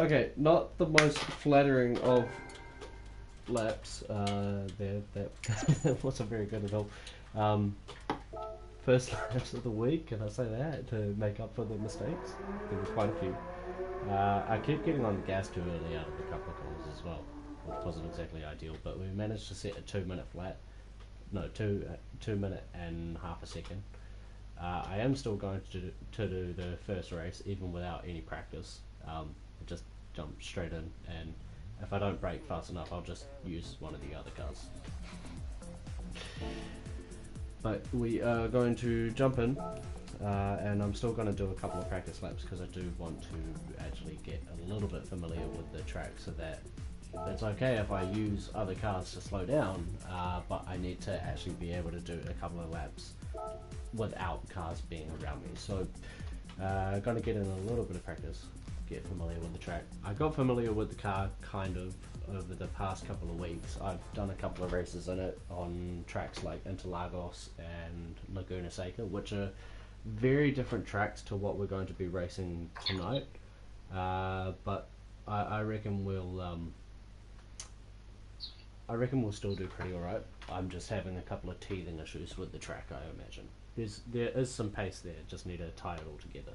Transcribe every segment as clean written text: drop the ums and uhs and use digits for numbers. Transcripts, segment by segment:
Okay, not the most flattering of laps. There, that wasn't very good at all. Um, First laps of the week, can I say that to make up for the mistakes? There were quite a few. I kept getting on the gas too early out of a couple of corners as well, which wasn't exactly ideal. But we managed to set a 2 minute flat. No, 2 minute and half a second. I am still going to do the first race even without any practice. Just jump straight in, and if I don't brake fast enough, I'll just use one of the other cars. But we are going to jump in, and I'm still going to do a couple of practice laps because I do want to actually get a little bit familiar with the track so that it's okay if I use other cars to slow down, but I need to actually be able to do a couple of laps without cars being around me. So going to get in a little bit of practice, get familiar with the track. I got familiar with the car kind of over the past couple of weeks. I've done a couple of races in it on tracks like Interlagos and Laguna Seca, which are very different tracks to what we're going to be racing tonight. But I reckon we'll still do pretty alright. I'm just having a couple of teething issues with the track, I imagine. There is some pace there, just need to tie it all together.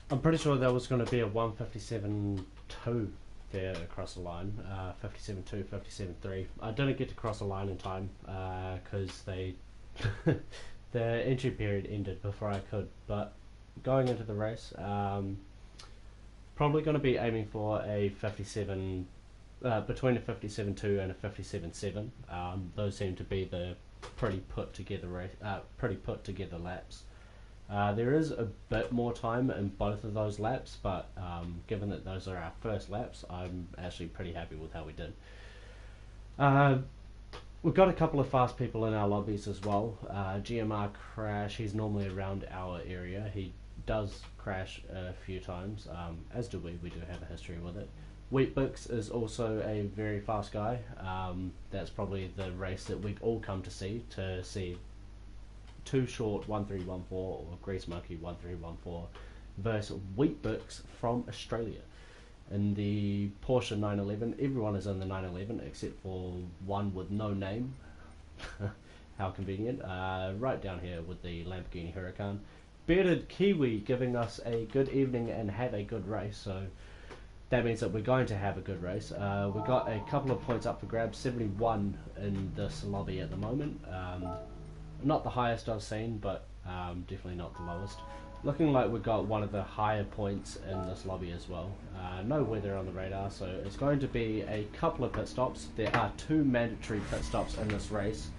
I'm pretty sure there was going to be a 157.2 there across the line, 57.2, 57.3. I didn't get to cross the line in time because they the entry period ended before I could. But going into the race, probably going to be aiming for a 57, between a 57.2 and a 57.7. Those seem to be the pretty put together laps. There is a bit more time in both of those laps, but given that those are our first laps, I'm actually pretty happy with how we did. We've got a couple of fast people in our lobbies as well. GMR Crash, he's normally around our area. He does crash a few times, as do we. We do have a history with it. Wheatbix is also a very fast guy. That's probably the race that we've all come to see Too Short 1314 or Grease Monkey 1314 versus Wheatbix from Australia. In the Porsche 911, everyone is in the 911 except for one with no name. How convenient. Right down here with the Lamborghini Huracan. Bearded Kiwi giving us a good evening and have a good race, so that means that we're going to have a good race. We've got a couple of points up for grabs, 71 in this lobby at the moment. Not the highest I've seen, but definitely not the lowest. Looking like we've got one of the higher points in this lobby as well. No weather on the radar, so it's going to be a couple of pit stops. There are 2 mandatory pit stops in this race,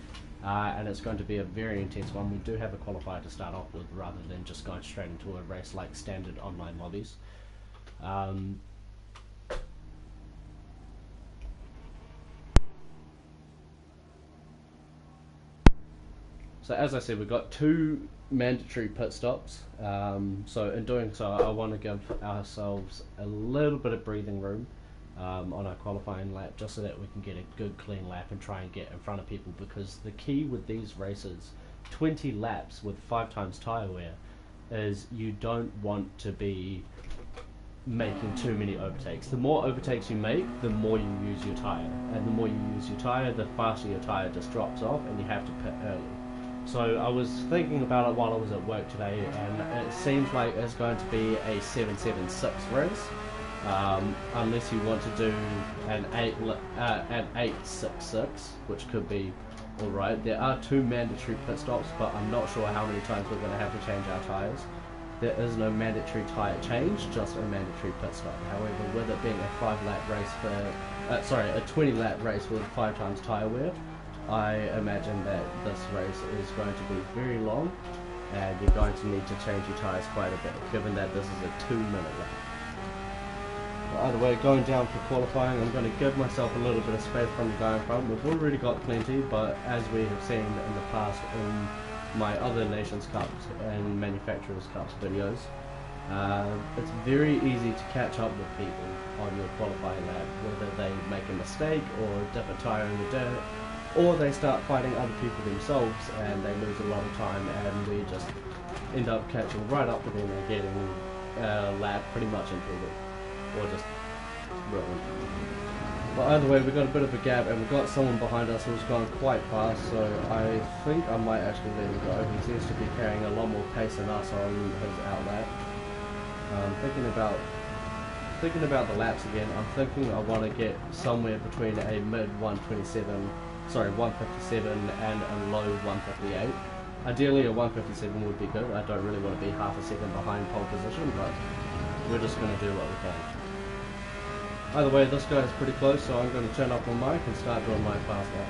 and it's going to be a very intense one. We do have a qualifier to start off with rather than just going straight into a race like standard online lobbies. So as I said, we've got 2 mandatory pit stops. So in doing so, I want to give ourselves a little bit of breathing room on our qualifying lap, just so that we can get a good clean lap and try and get in front of people, because the key with these races, 20 laps with 5 times tyre wear, is you don't want to be making too many overtakes. The more overtakes you make, the more you use your tyre, and the more you use your tyre, the faster your tyre just drops off and you have to pit early. So I was thinking about it while I was at work today, and it seems like it's going to be a 776 race, unless you want to do an 866, which could be alright. There are 2 mandatory pit stops, but I'm not sure how many times we're going to have to change our tyres. There is no mandatory tyre change, just a mandatory pit stop. However, with it being a 5-lap race a 20-lap race with 5 times tyre wear, I imagine that this race is going to be very long, and you're going to need to change your tyres quite a bit, given that this is a 2-minute lap. Well, either way, going down for qualifying, I'm going to give myself a little bit of space from the guy in front. We've already got plenty, but as we have seen in the past in my other Nations Cups and Manufacturers Cups videos, it's very easy to catch up with people on your qualifying lap, whether they make a mistake or dip a tyre in the dirt, or they start fighting other people themselves and they lose a lot of time, and we just end up catching right up with them and getting a lap pretty much included, or just ruined. But either way, we've got a bit of a gap, and we've got someone behind us who's going quite fast, so I think I might actually let him go. He seems to be carrying a lot more pace than us on his outlap. Thinking about the laps again, I'm thinking I want to get somewhere between a mid 157 and a low 158. Ideally a 157 would be good. I don't really want to be half a second behind pole position, but we're just going to do what we can. Either way, this guy is pretty close, so I'm going to turn up my mic and start doing my fast lap.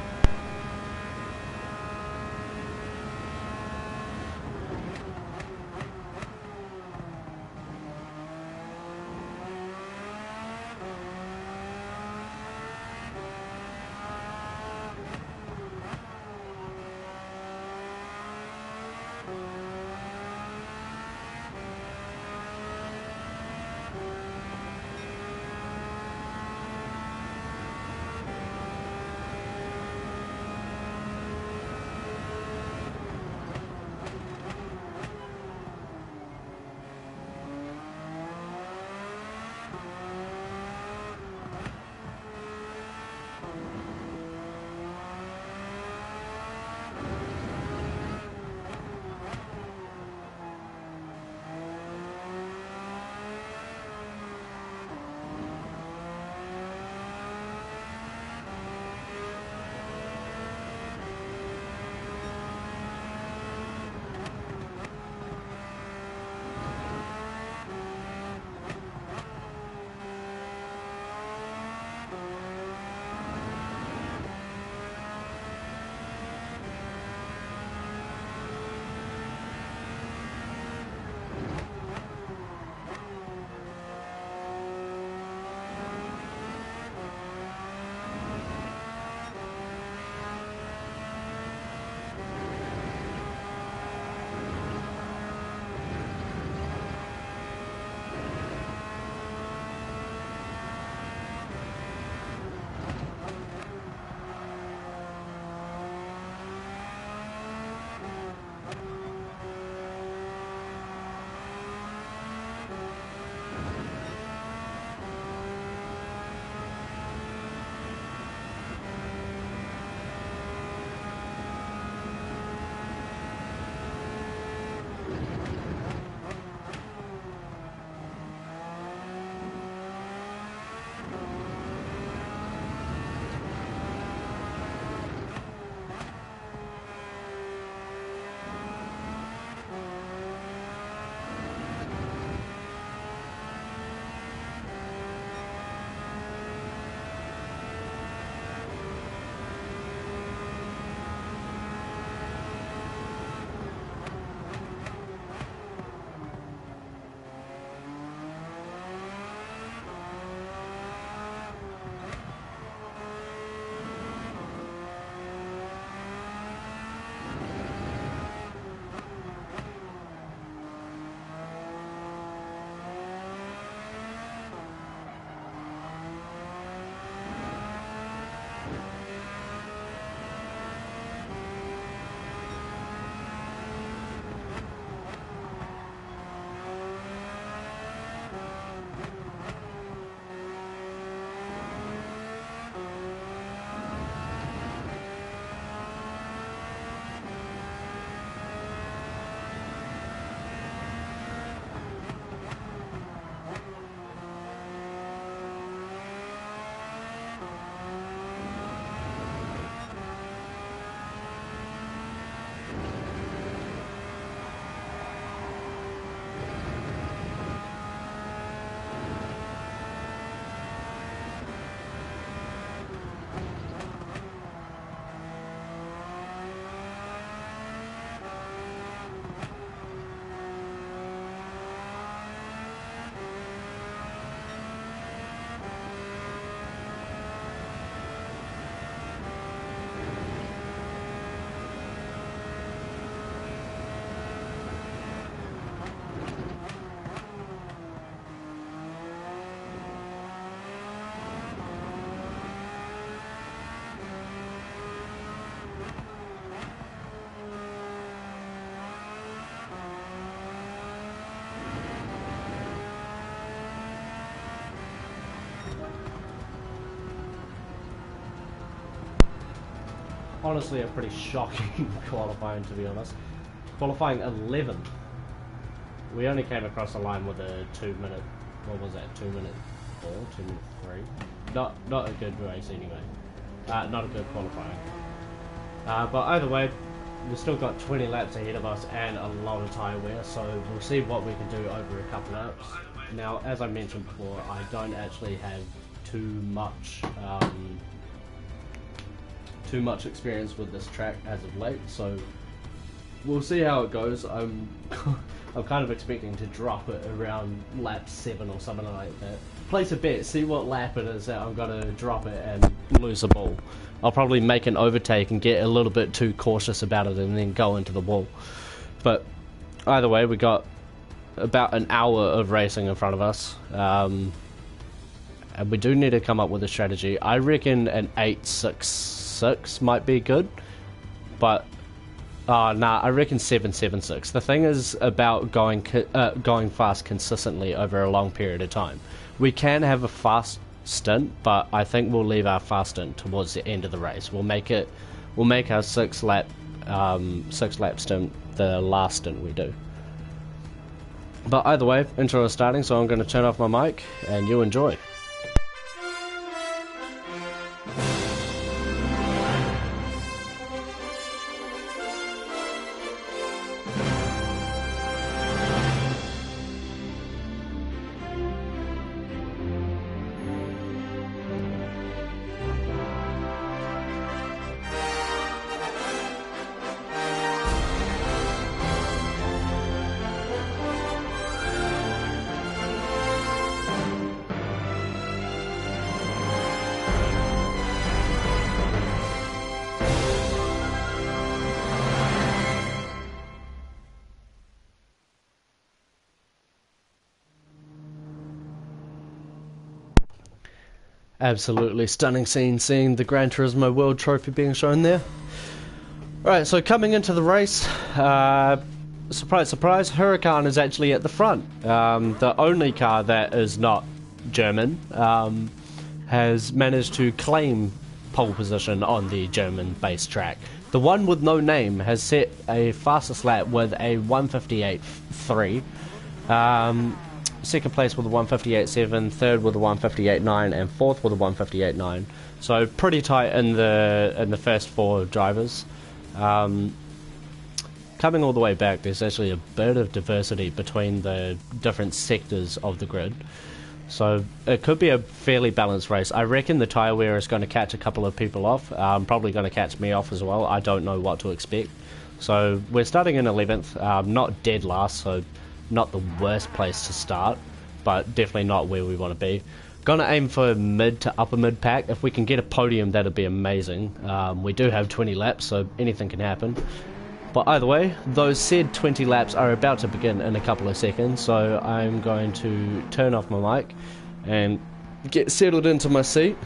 honestly a pretty shocking qualifying, to be honest. Qualifying 11th. We only came across the line with a 2 minute, what was that, 2 minute 4, 2 minute 3. Not a good race anyway. Not a good qualifying. But either way, we've still got 20 laps ahead of us and a lot of tyre wear, so we'll see what we can do over a couple laps. Now, as I mentioned before, I don't actually have too much experience with this track as of late, so we'll see how it goes. I'm kind of expecting to drop it around lap 7 or something like that. Place a bet, see what lap it is that I'm going to drop it and lose the ball. I'll probably make an overtake and get a little bit too cautious about it and then go into the wall. But either way, we got about an hour of racing in front of us. And we do need to come up with a strategy. I reckon an 866 might be good. But nah, I reckon 776. The thing is about going fast consistently over a long period of time. We can have a fast stint, but I think we'll leave our fast stint towards the end of the race. We'll make our 6 lap stint the last stint we do. But either way, intro is starting, so I'm going to turn off my mic and you enjoy. Absolutely stunning scene, seeing the Gran Turismo World Trophy being shown there. Alright, so coming into the race, surprise, surprise, Huracan is actually at the front. The only car that is not German has managed to claim pole position on the German-based track. The one with no name has set a fastest lap with a 158.3. Second place with a 158.7, third with a 158.9, and fourth with a 158.9. So pretty tight in the first 4 drivers. Coming all the way back, there's actually a bit of diversity between the different sectors of the grid. So it could be a fairly balanced race. I reckon the tyre wear is going to catch a couple of people off. Probably going to catch me off as well. I don't know what to expect. So we're starting in 11th, not dead last, so not the worst place to start, but definitely not where we want to be. Gonna aim for mid to upper mid pack. If we can get a podium, that'd be amazing. We do have 20 laps, so anything can happen. But either way, those said 20 laps are about to begin in a couple of seconds, so I'm going to turn off my mic and get settled into my seat.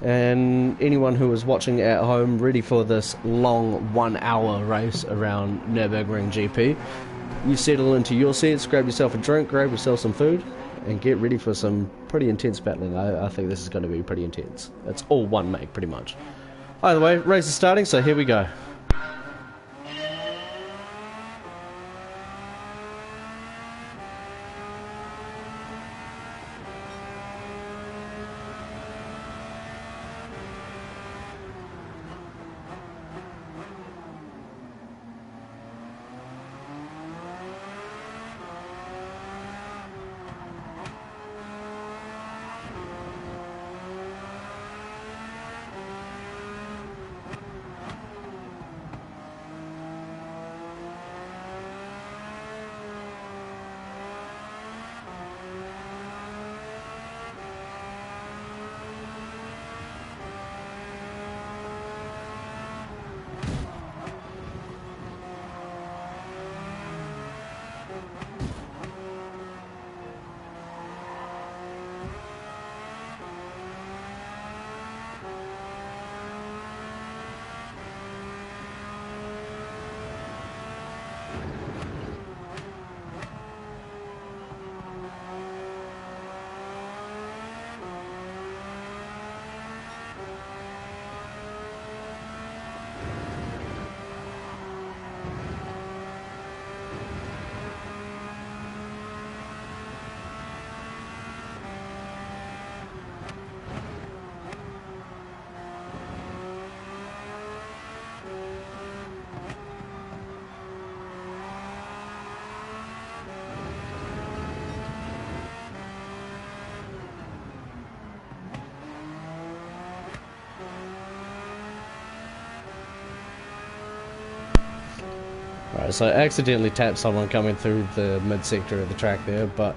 And anyone who is watching at home, ready for this long 1 hour race around Nürburgring GP, you settle into your seats, grab yourself a drink, grab yourself some food, and get ready for some pretty intense battling. I think this is going to be pretty intense. It's all one make, pretty much. Either way, race is starting, so here we go. Right, so I accidentally tapped someone coming through the mid-sector of the track there, but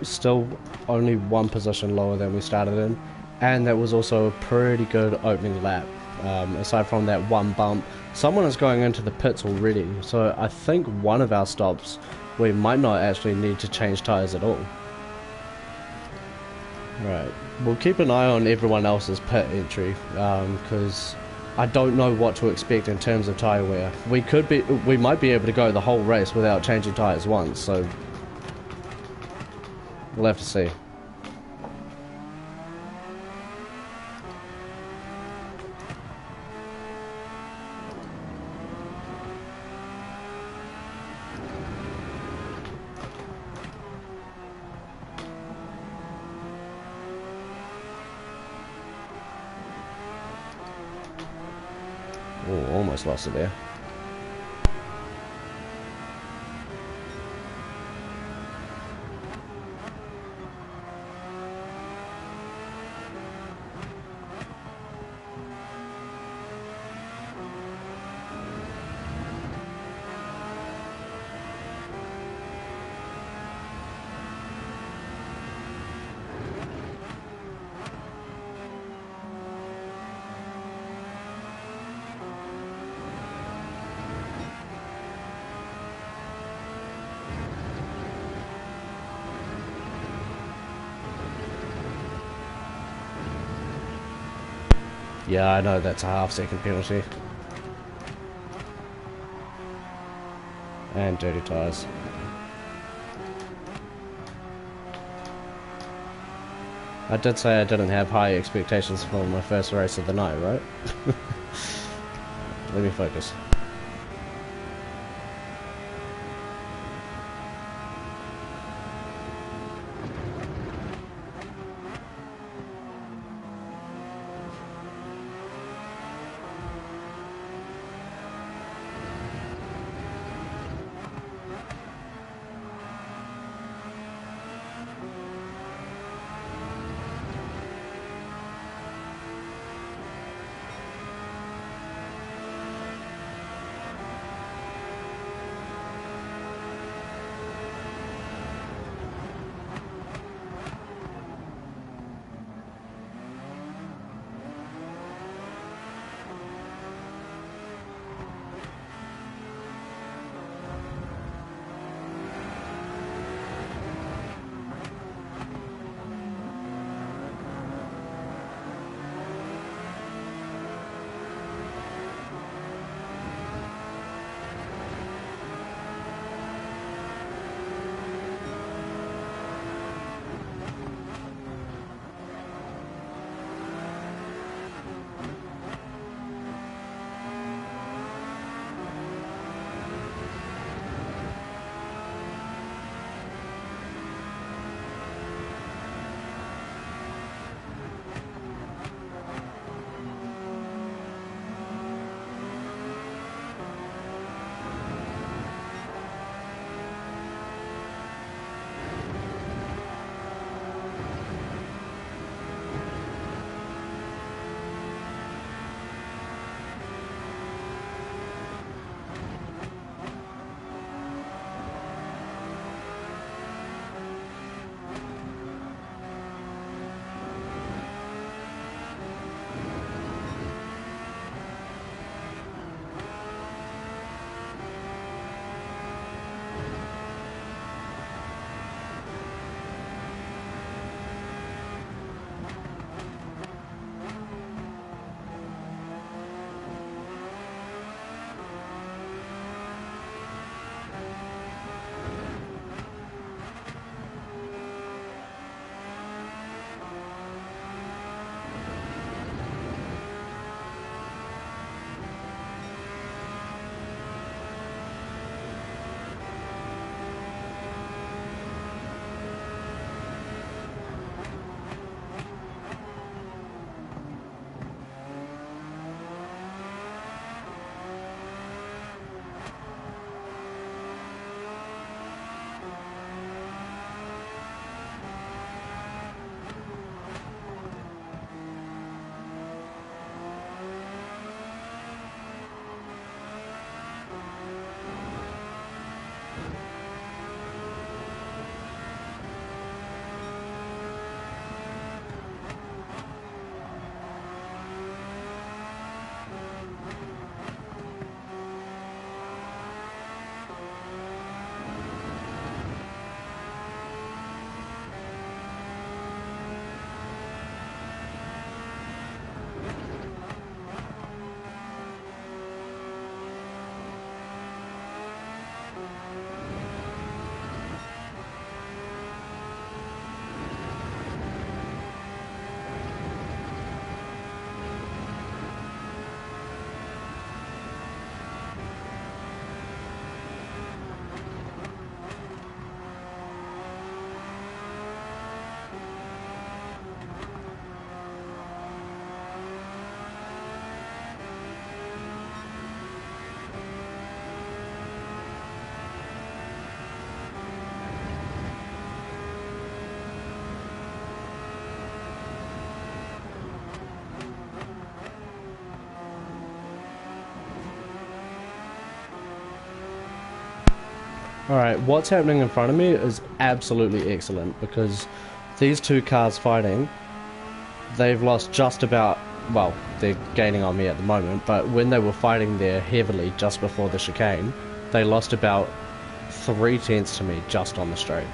still only one position lower than we started in, and that was also a pretty good opening lap. Aside from that one bump, someone is going into the pits already, so I think one of our stops we might not actually need to change tyres at all. Right, we'll keep an eye on everyone else's pit entry, because I don't know what to expect in terms of tyre wear. We might be able to go the whole race without changing tyres once, so we'll have to see. Oh, almost lost it there. Yeah, I know that's a half-second penalty. And dirty tyres. I did say I didn't have high expectations for my first race of the night, right? Let me focus. Alright, what's happening in front of me is absolutely excellent because these two cars fighting, they've lost just about, well, they're gaining on me at the moment, but when they were fighting there heavily just before the chicane, they lost about 3/10 to me just on the straight.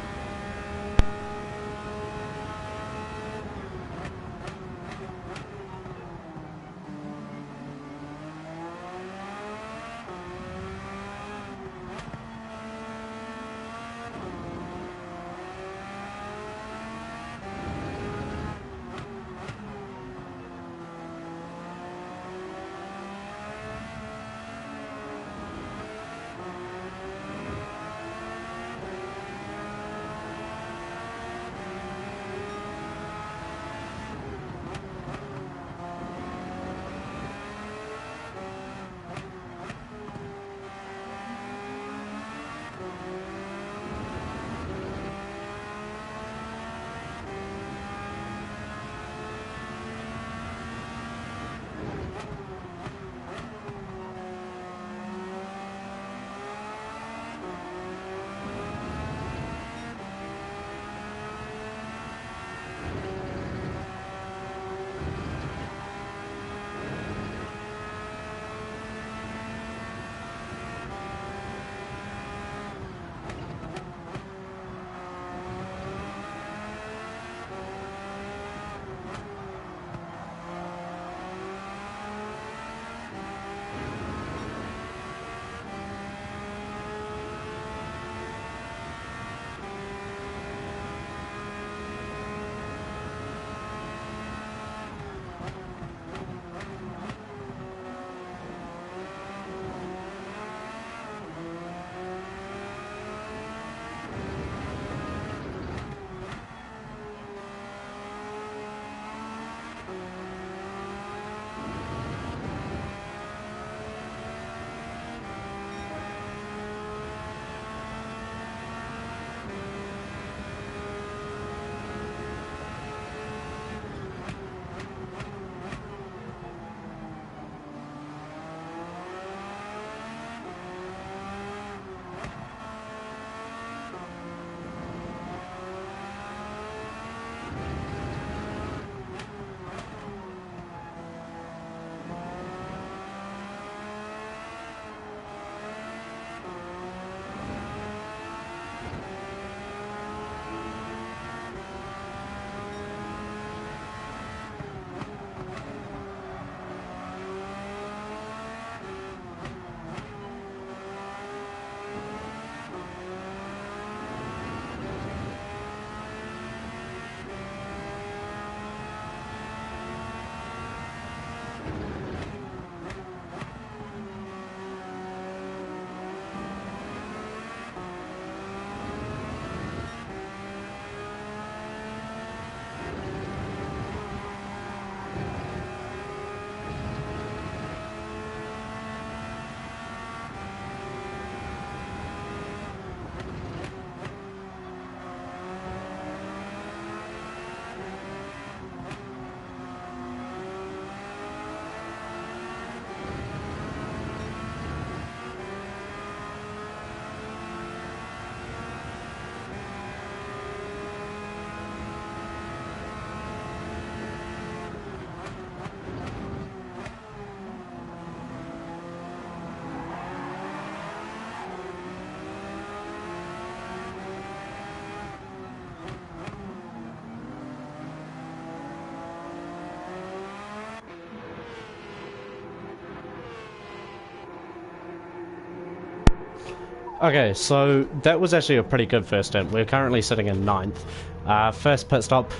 Okay, so that was actually a pretty good first stint. We're currently sitting in 9th. First pit stop.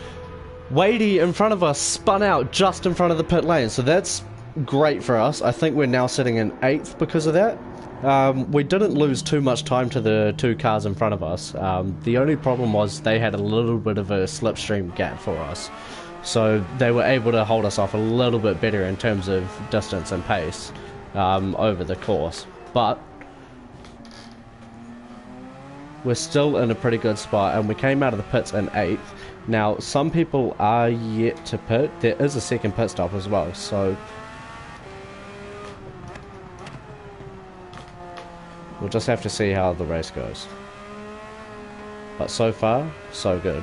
Wadey in front of us spun out just in front of the pit lane, so that's great for us. I think we're now sitting in 8th because of that. We didn't lose too much time to the two cars in front of us. The only problem was they had a little bit of a slipstream gap for us. So they were able to hold us off a little bit better in terms of distance and pace over the course. But we're still in a pretty good spot, and we came out of the pits in 8th. Now, some people are yet to pit. There is a second pit stop as well, so we'll just have to see how the race goes. But so far, so good.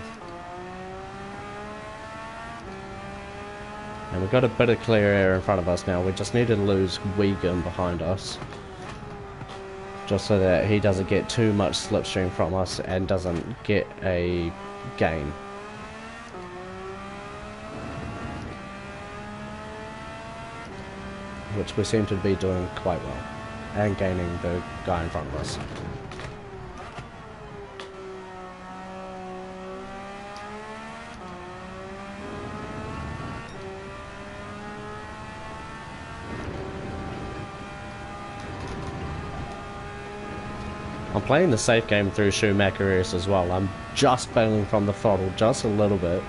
And we've got a bit of clear air in front of us now. We just need to lose Wiegand behind us. Just so that he doesn't get too much slipstream from us and doesn't get a gain. Which we seem to be doing quite well. And gaining the guy in front of us. I'm playing the safe game through Schumacher as well. I'm just bailing from the throttle just a little bit.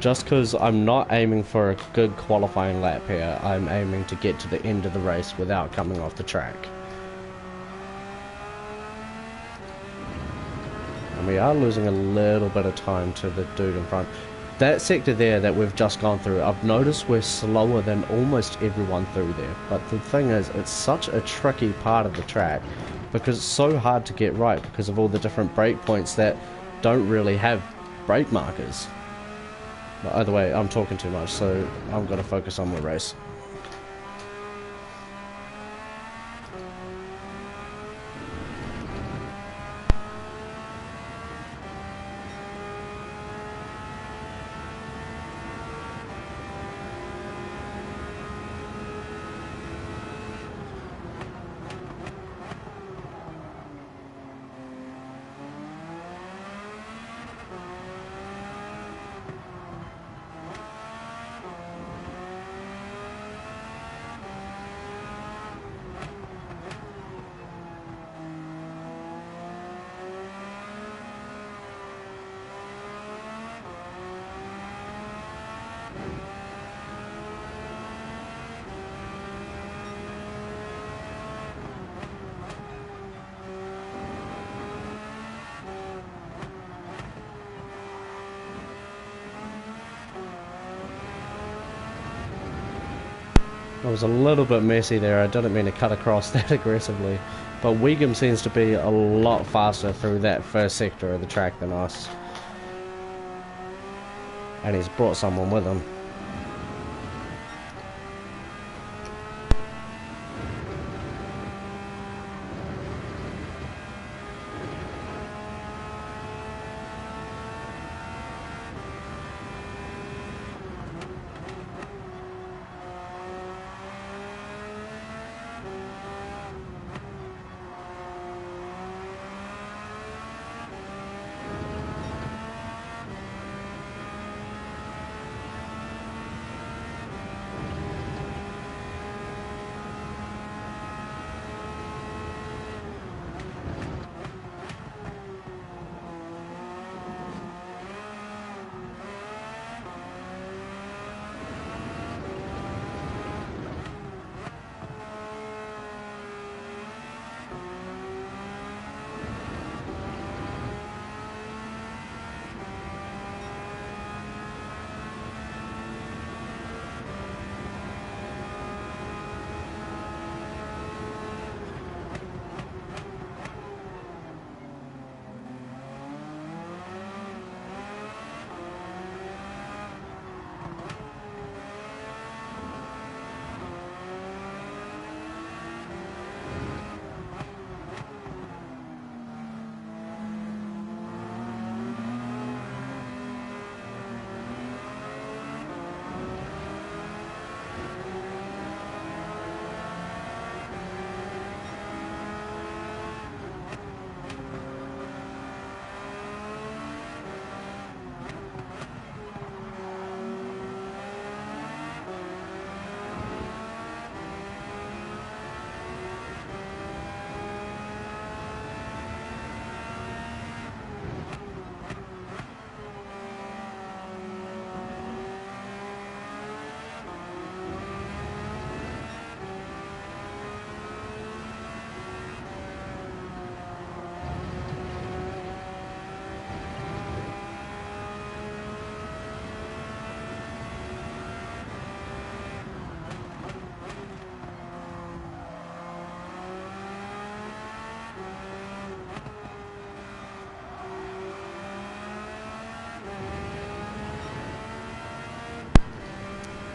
Just because I'm not aiming for a good qualifying lap here. I'm aiming to get to the end of the race without coming off the track. And we are losing a little bit of time to the dude in front. That sector there that we've just gone through, I've noticed we're slower than almost everyone through there. But the thing is, it's such a tricky part of the track. Because it's so hard to get right because of all the different breakpoints that don't really have brake markers. But either way, I'm talking too much, so I'm going to focus on my race. I was a little bit messy there, I didn't mean to cut across that aggressively. But Wiegand seems to be a lot faster through that first sector of the track than us. And he's brought someone with him.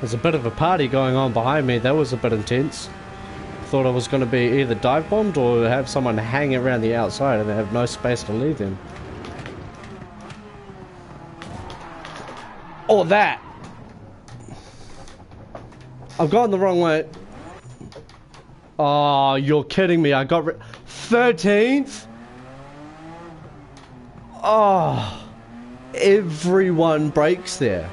There's a bit of a party going on behind me. That was a bit intense. Thought I was going to be either dive bombed or have someone hang around the outside and have no space to leave them. Or that! I've gone the wrong way. Oh, you're kidding me. I got 13th? Oh, everyone breaks there.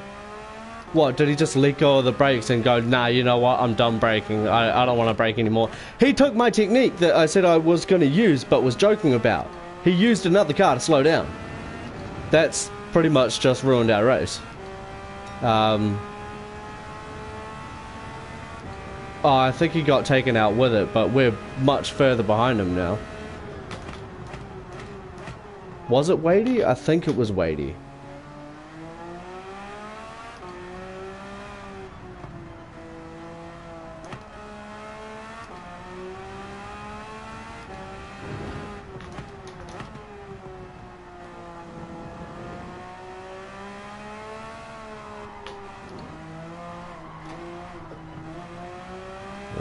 What, did he just let go of the brakes and go, nah, you know what, I'm done braking. I don't want to brake anymore. He took my technique that I said I was going to use but was joking about. He used another car to slow down. That's pretty much just ruined our race. Oh, I think he got taken out with it, but we're much further behind him now. Was it Wadey? I think it was Wadey.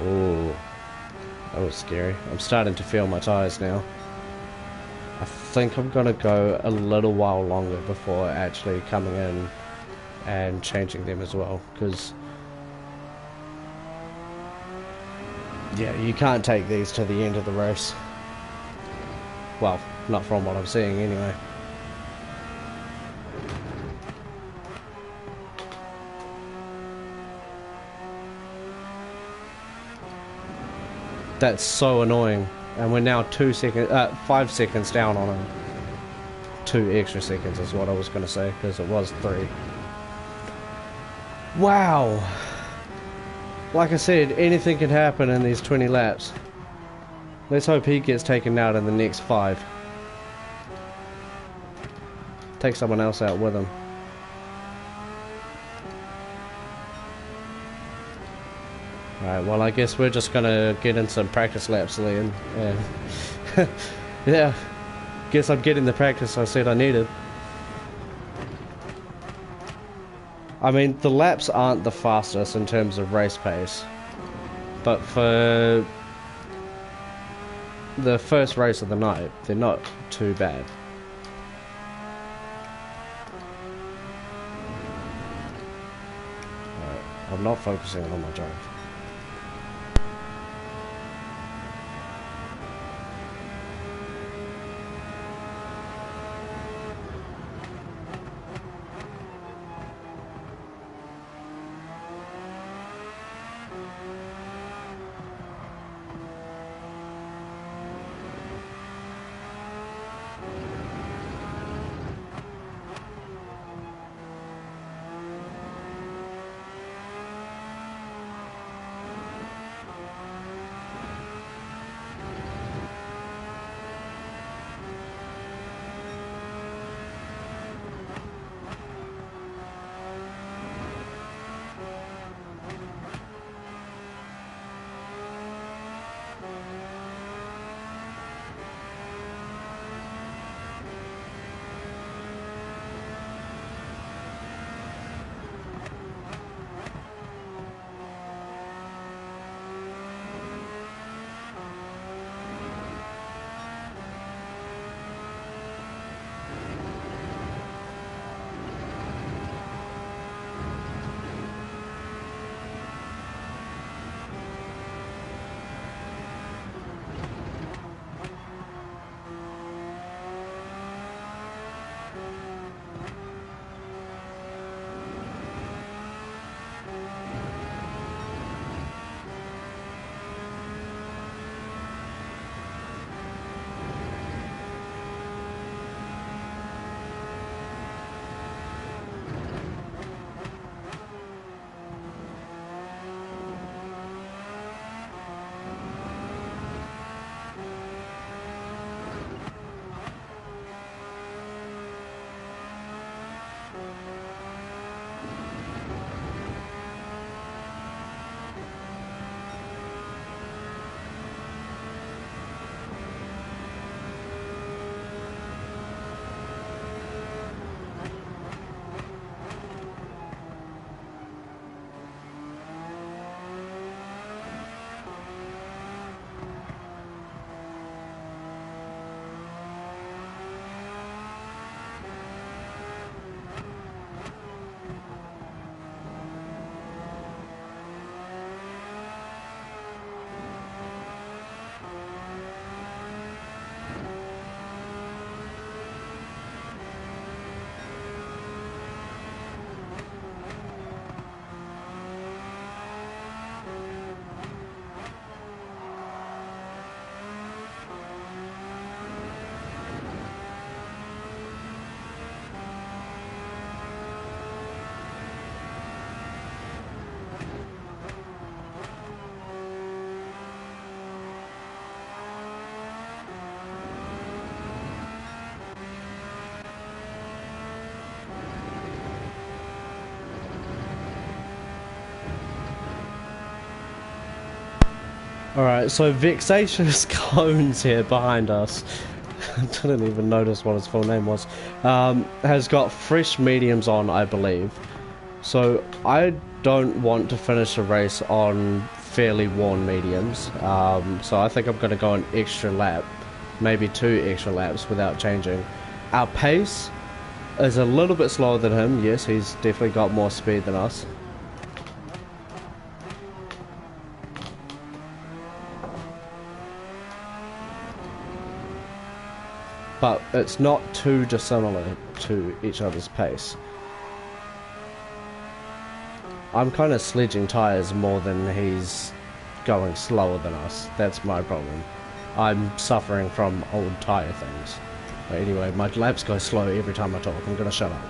Oh, that was scary. I'm starting to feel my tyres now. I think I'm gonna go a little while longer before actually coming in and changing them as well, because yeah, you can't take these to the end of the race. Well, not from what I'm seeing anyway. That's so annoying. And we're now 5 seconds down on him. 2 extra seconds is what I was going to say, because it was 3. Wow. Like I said, anything can happen in these 20 laps. Let's hope he gets taken out in the next 5. Take someone else out with him. Alright, well I guess we're just gonna get in some practice laps, Liam. Yeah. Yeah. Guess I'm getting the practice I said I needed. I mean, the laps aren't the fastest in terms of race pace. But for the first race of the night, they're not too bad. Alright, I'm not focusing on my drive. Alright, so Vexatious Cones here behind us. I didn't even notice what his full name was. Has got fresh mediums on, I believe. So I don't want to finish a race on fairly worn mediums. So I think I'm going to go an extra lap, maybe 2 extra laps without changing. Our pace is a little bit slower than him. Yes, he's definitely got more speed than us. But it's not too dissimilar to each other's pace. I'm kind of sledging tyres more than he's going slower than us. That's my problem. I'm suffering from old tyre things. But anyway, my laps go slow every time I talk. I'm gonna shut up.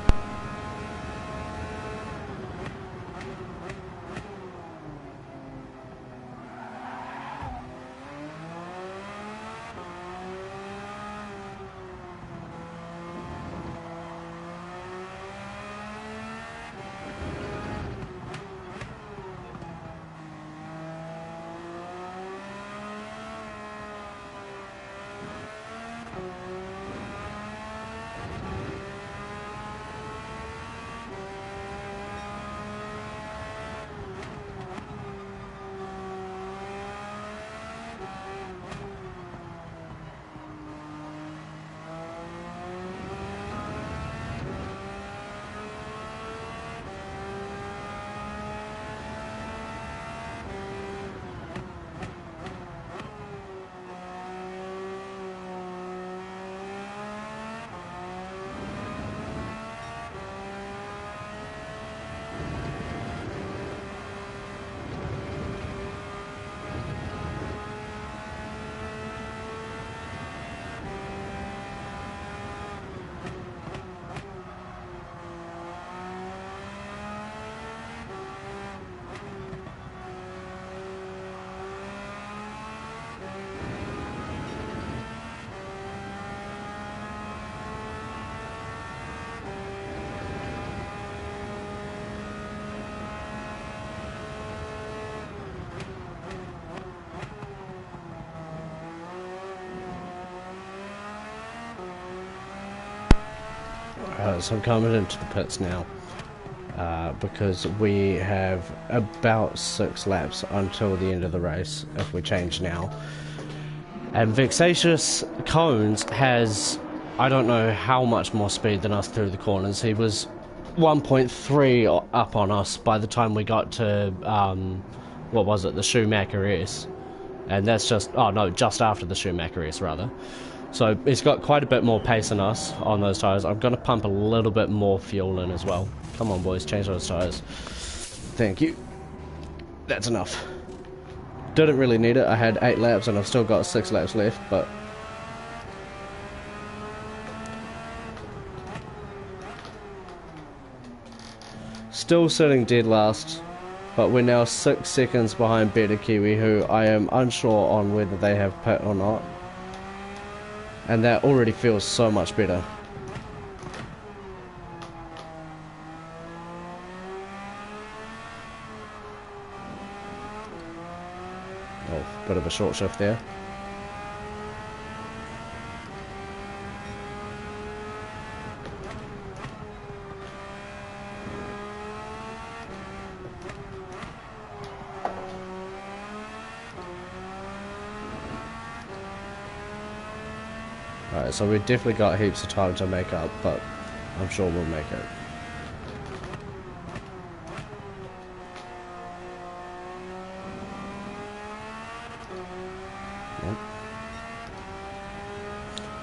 So I'm coming into the pits now because we have about 6 laps until the end of the race if we change now. And Vexatious Cones has, I don't know how much more speed than us through the corners. He was 1.3 up on us by the time we got to, what was it, the Schumacher S. And that's just, oh no, just after the Schumacher S rather. So he's got quite a bit more pace than us on those tyres. I'm going to pump a little bit more fuel in as well. Come on boys, change those tyres. Thank you. That's enough. Didn't really need it. I had 8 laps and I've still got 6 laps left, but... Still sitting dead last, but we're now 6 seconds behind Better Kiwi, who I am unsure on whether they have pit or not. And that already feels so much better. Oh, bit of a short shift there. Alright, so we've definitely got heaps of time to make up, but I'm sure we'll make it. Yep.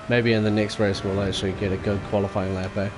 Maybe in the next race we'll actually get a good qualifying lap, eh?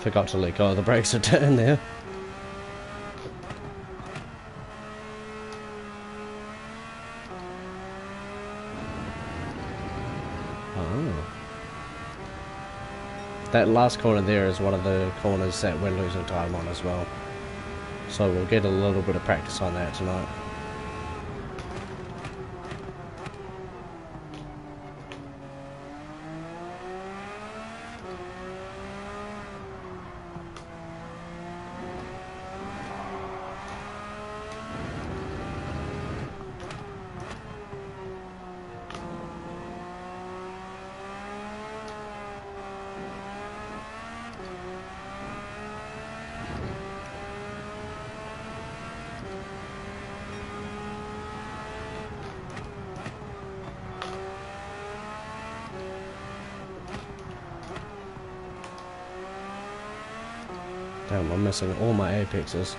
Forgot to let go of the brakes a turn there. Oh. That last corner there is one of the corners that we're losing time on as well. So we'll get a little bit of practice on that tonight. Damn, I'm missing all my apexes.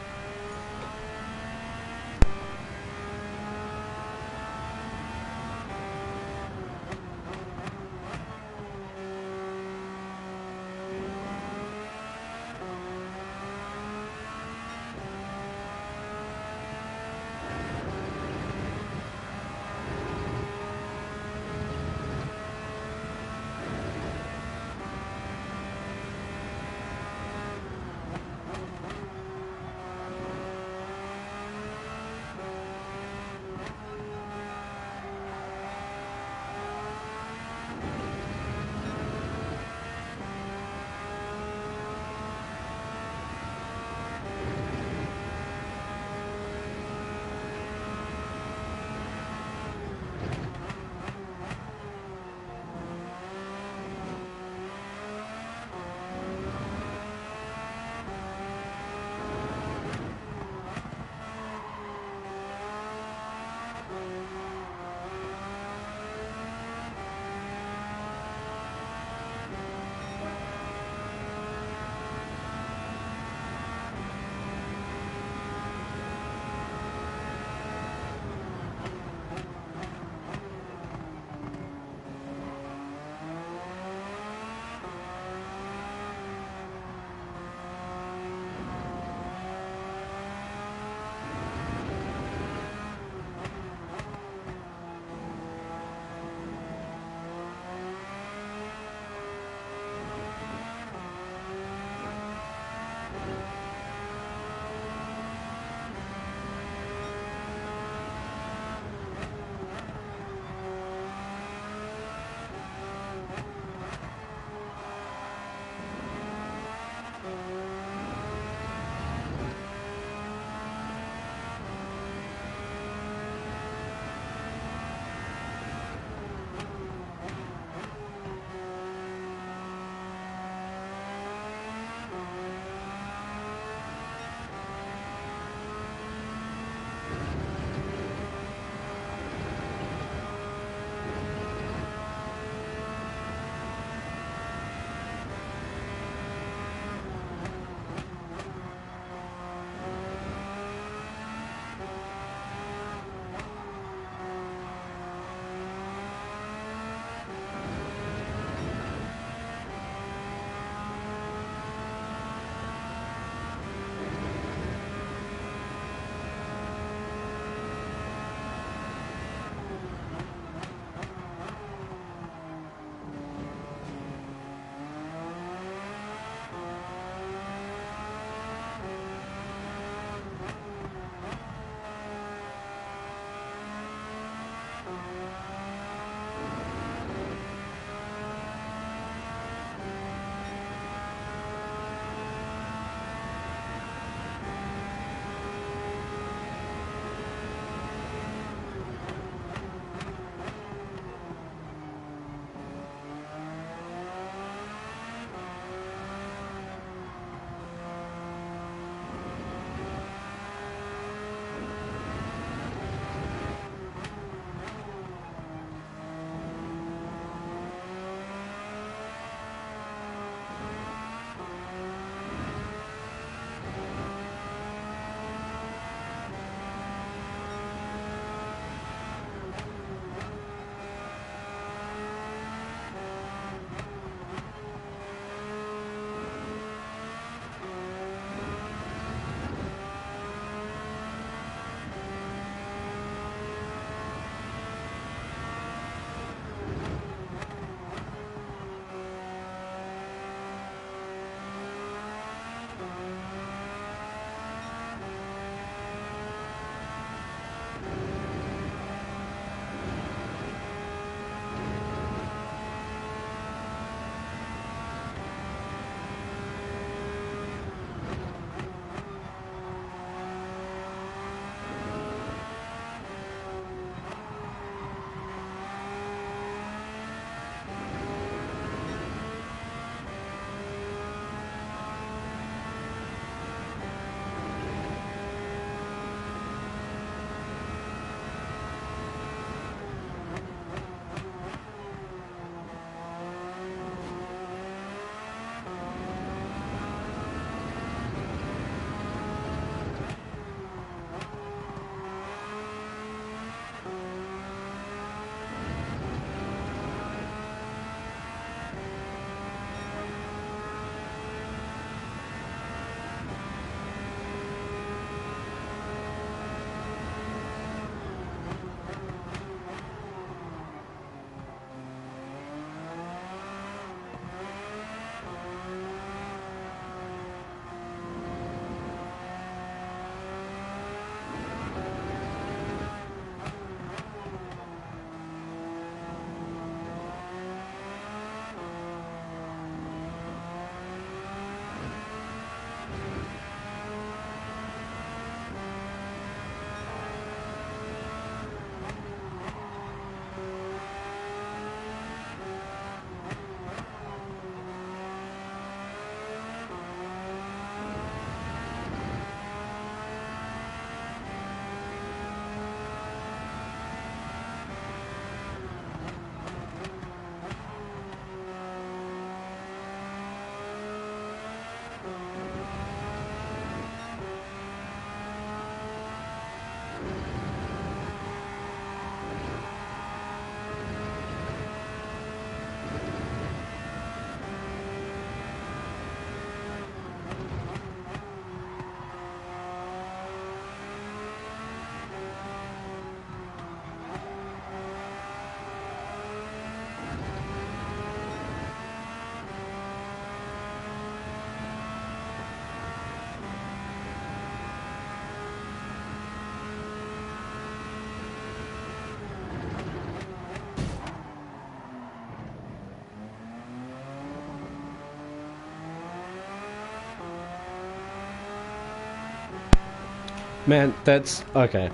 Man, that's okay.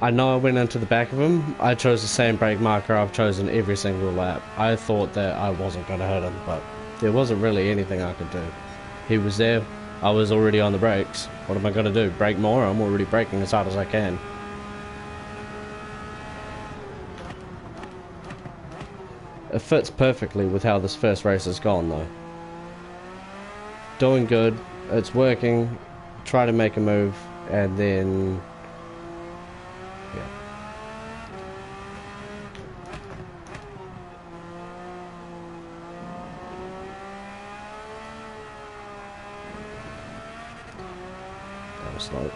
I know I went into the back of him. I chose the same brake marker I've chosen every single lap. I thought that I wasn't going to hit him, but there wasn't really anything I could do. He was there. I was already on the brakes. What am I going to do? Brake more? I'm already braking as hard as I can. It fits perfectly with how this first race has gone, though. Doing good. It's working. Try to make a move, and then... yeah. That was slow.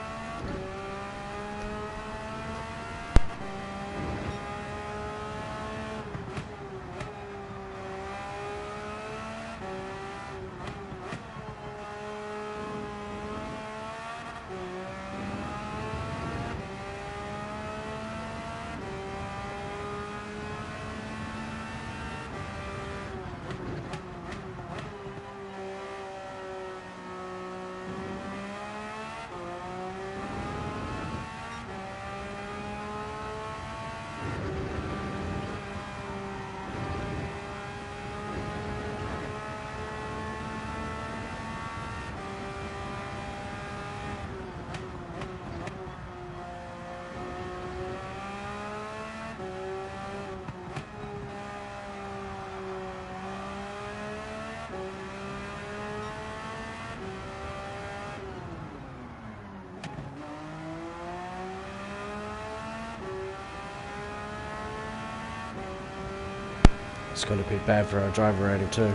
It's going to be bad for our driver rating too.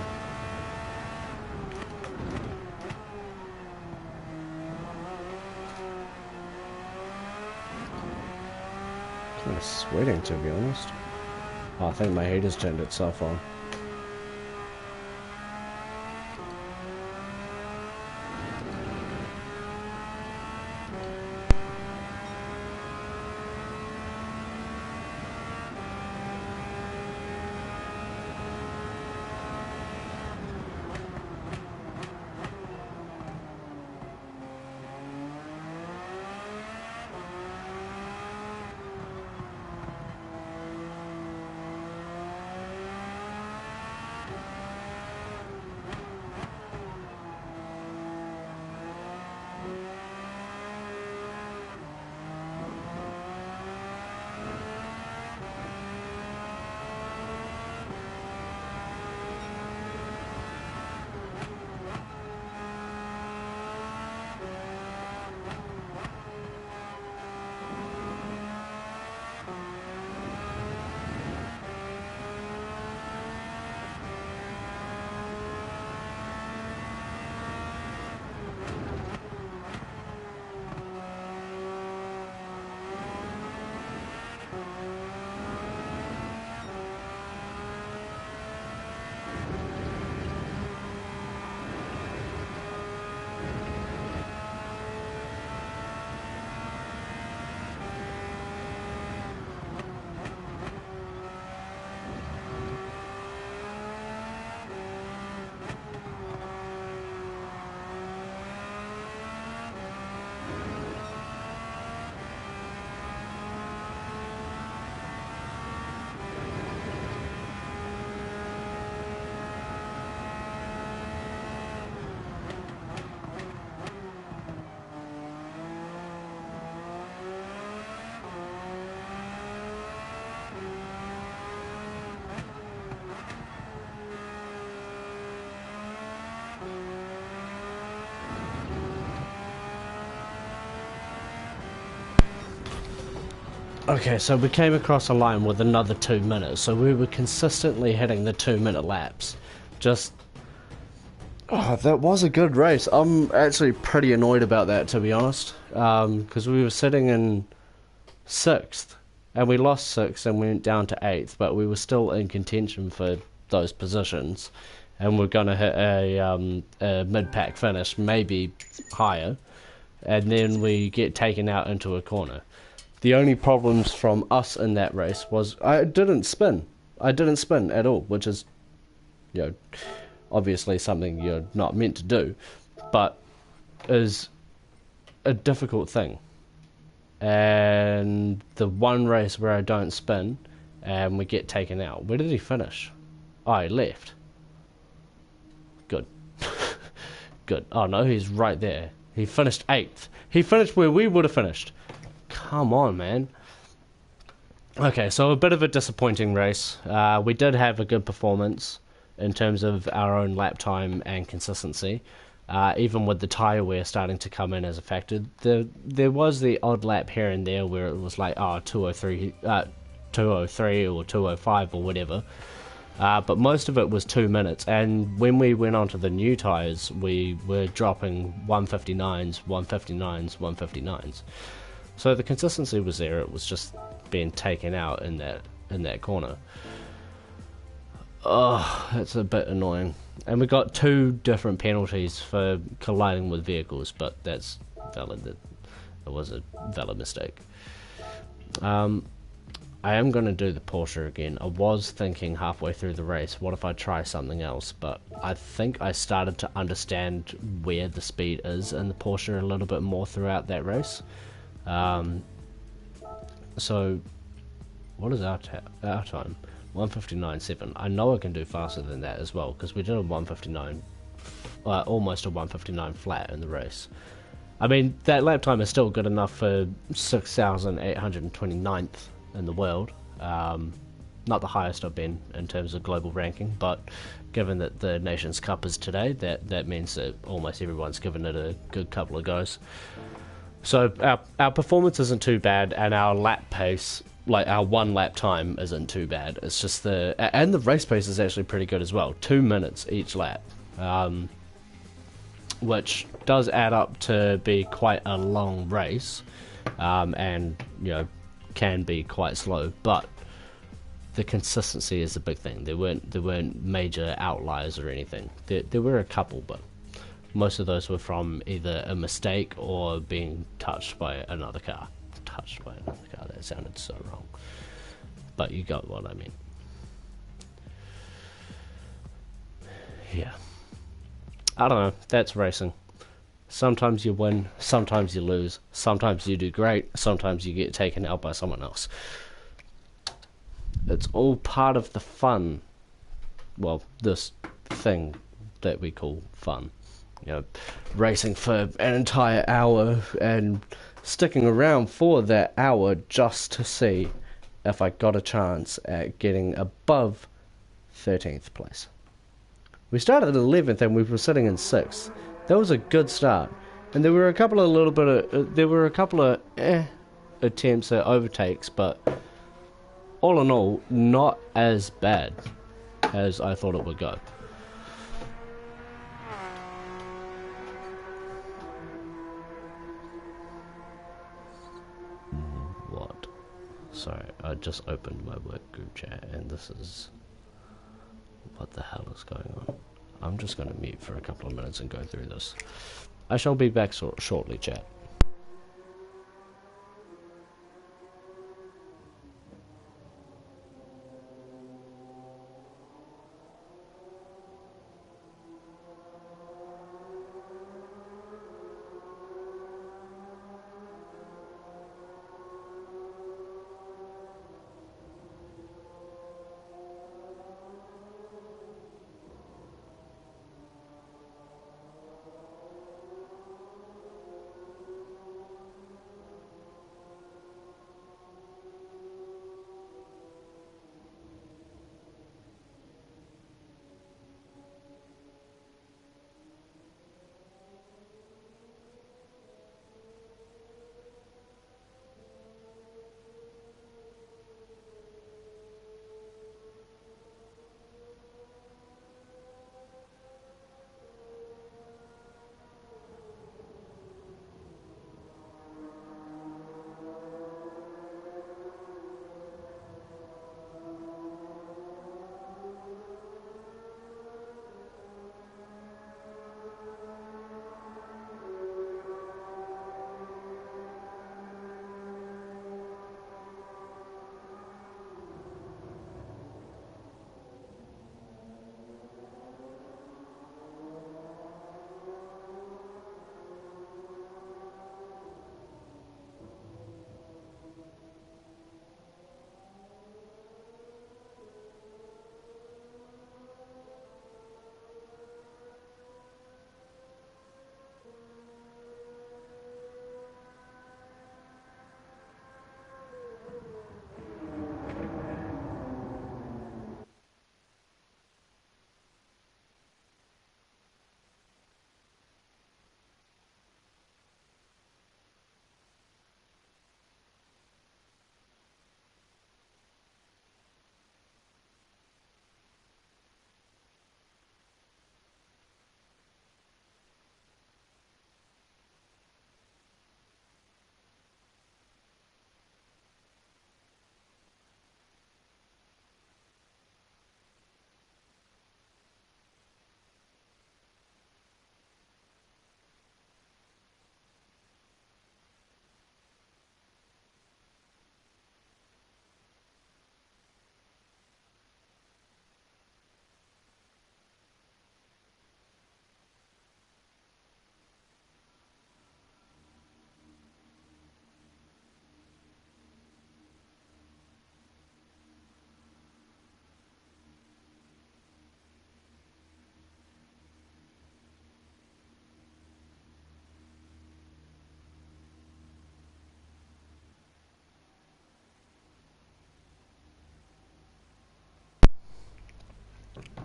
Kind of sweating, to be honest. Oh, I think my heater's turned itself on. Okay, so we came across a line with another 2 minutes, so we were consistently hitting the 2-minute laps. Just... oh, that was a good race. I'm actually pretty annoyed about that, to be honest. Because we were sitting in 6th, and we lost 6th and went down to 8th, but we were still in contention for those positions. And we're going to hit a mid-pack finish, maybe higher. And then we get taken out into a corner. The only problems from us in that race was I didn't spin. I didn't spin at all, which is, you know, obviously something you're not meant to do, but is a difficult thing. and the one race where I don't spin and we get taken out. Where did he finish? Oh, he left. Good. Good. Oh no, he's right there. He finished 8th. He finished where we would have finished. Come on, man. Okay, so a bit of a disappointing race. We did have a good performance in terms of our own lap time and consistency. Even with the tyre wear starting to come in as a factor, there was the odd lap here and there where it was like, 203, 203 or 205 or whatever. But most of it was 2 minutes, and when we went onto the new tyres, we were dropping 159s, 159s, 159s. So the consistency was there. It was just being taken out in that corner. Oh, that's a bit annoying. And we got 2 different penalties for colliding with vehicles, but that's valid. It was a valid mistake. I am going to do the Porsche again. I was thinking halfway through the race, what if I try something else? But I think I started to understand where the speed is in the Porsche a little bit more throughout that race. So, what is our time? 1:59.7. I know I can do faster than that as well, because we did a 1:59, almost a 1:59 flat in the race. I mean, that lap time is still good enough for 6,829th in the world. Not the highest I've been in terms of global ranking, but given that the Nations Cup is today, that means that almost everyone's given it a good couple of goes. So our performance isn't too bad, and our lap pace, like our 1 lap time, isn't too bad. It's just and the race pace is actually pretty good as well. 2 minutes each lap, which does add up to be quite a long race, and can be quite slow. But the consistency is the big thing. There weren't major outliers or anything. There were a couple, but most of those were from either a mistake or being touched by another car. Touched by another car, that sounded so wrong. But you got what I mean. Yeah. I don't know, that's racing. Sometimes you win, sometimes you lose, sometimes you do great, sometimes you get taken out by someone else. It's all part of the fun. Well, this thing that we call fun. Racing for an entire hour and sticking around for that hour just to see if I got a chance at getting above 13th place. We started at 11th and we were sitting in 6th. That was a good start, and there were a couple of attempts at overtakes, but all in all, not as bad as I thought it would go. What? Sorry, I just opened my work group chat, and this is... what the hell is going on? I'm just going to mute for a couple of minutes and go through this. I shall be back shortly, chat.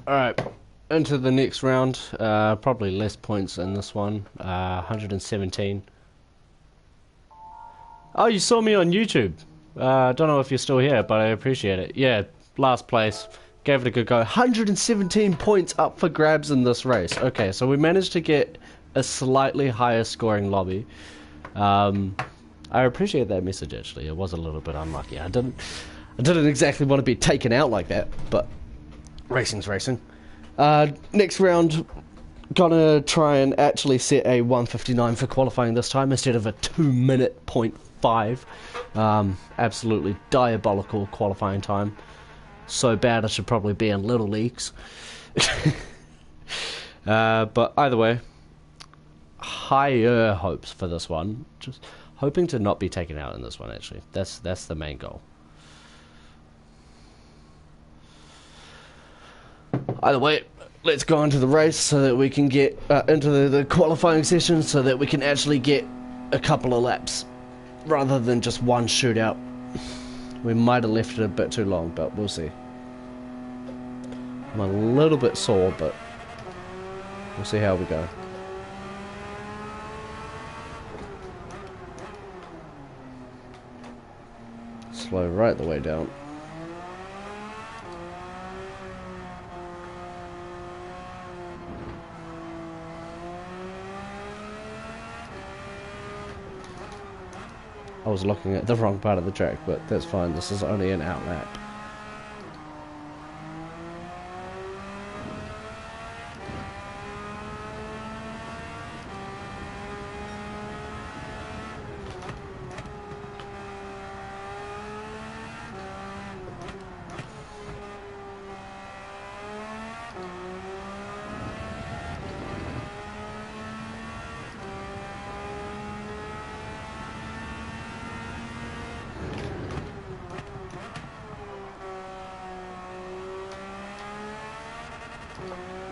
Alright, into the next round. Probably less points in this one. 117. Oh, you saw me on YouTube. Don't know if you're still here, but I appreciate it. Yeah, last place. Gave it a good go. 117 points up for grabs in this race. Okay, so we managed to get a slightly higher scoring lobby. I appreciate that message, actually. It was a little bit unlucky. I didn't exactly want to be taken out like that, but racing's racing. Next round, gonna try and actually set a 1:59 for qualifying this time instead of a 2-minute .5. Absolutely diabolical qualifying time. So bad I should probably be in Little Leagues. But either way, higher hopes for this one. Just hoping to not be taken out in this one, actually. That's the main goal. Either way, let's go into the race so that we can get into the qualifying session so that we can actually get a couple of laps rather than just one shootout. We might have left it a bit too long, but we'll see. I'm a little bit sore, but we'll see how we go. Slow right the way down. I was looking at the wrong part of the track, but that's fine. This is only an out lap.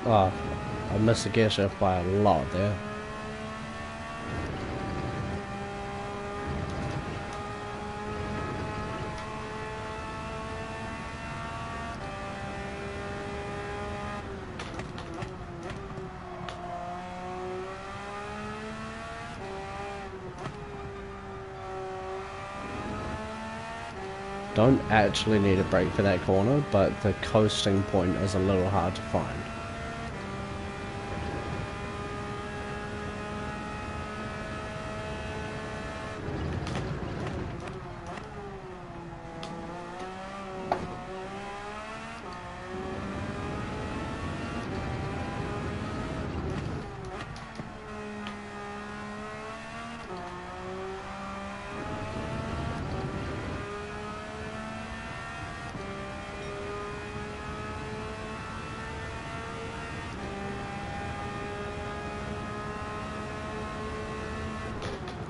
Oh, I missed the gear shift by a lot there. Don't actually need a brake for that corner, but the coasting point is a little hard to find.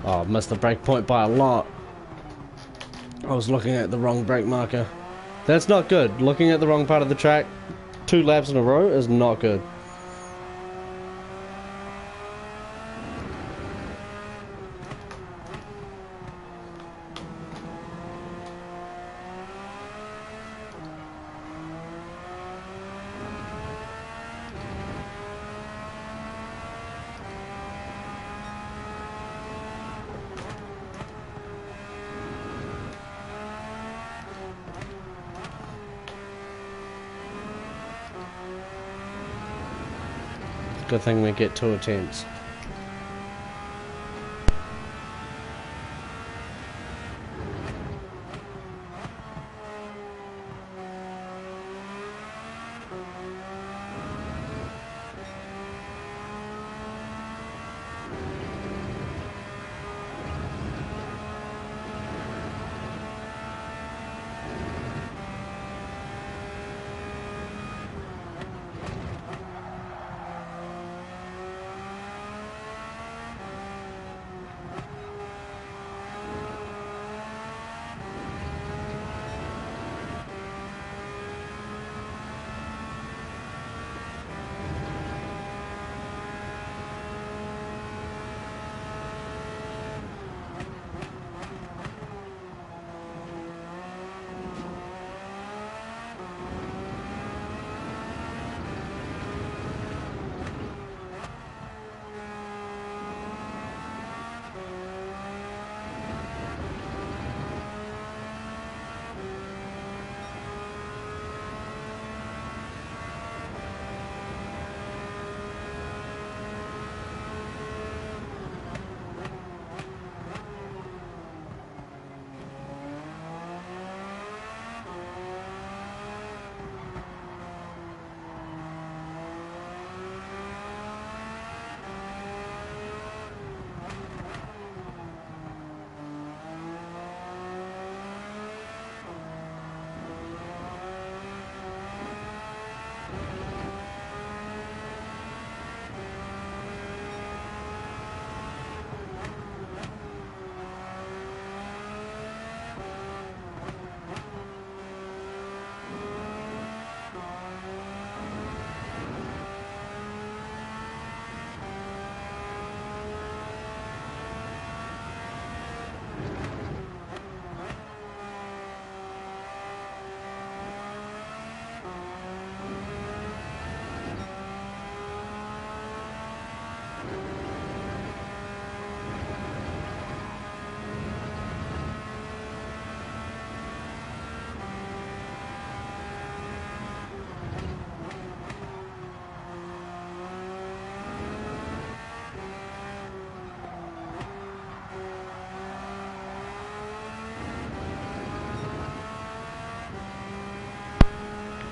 Oh, missed the brake point by a lot. I was looking at the wrong brake marker. That's not good. Looking at the wrong part of the track 2 laps in a row is not good. Good thing we get 2 attempts.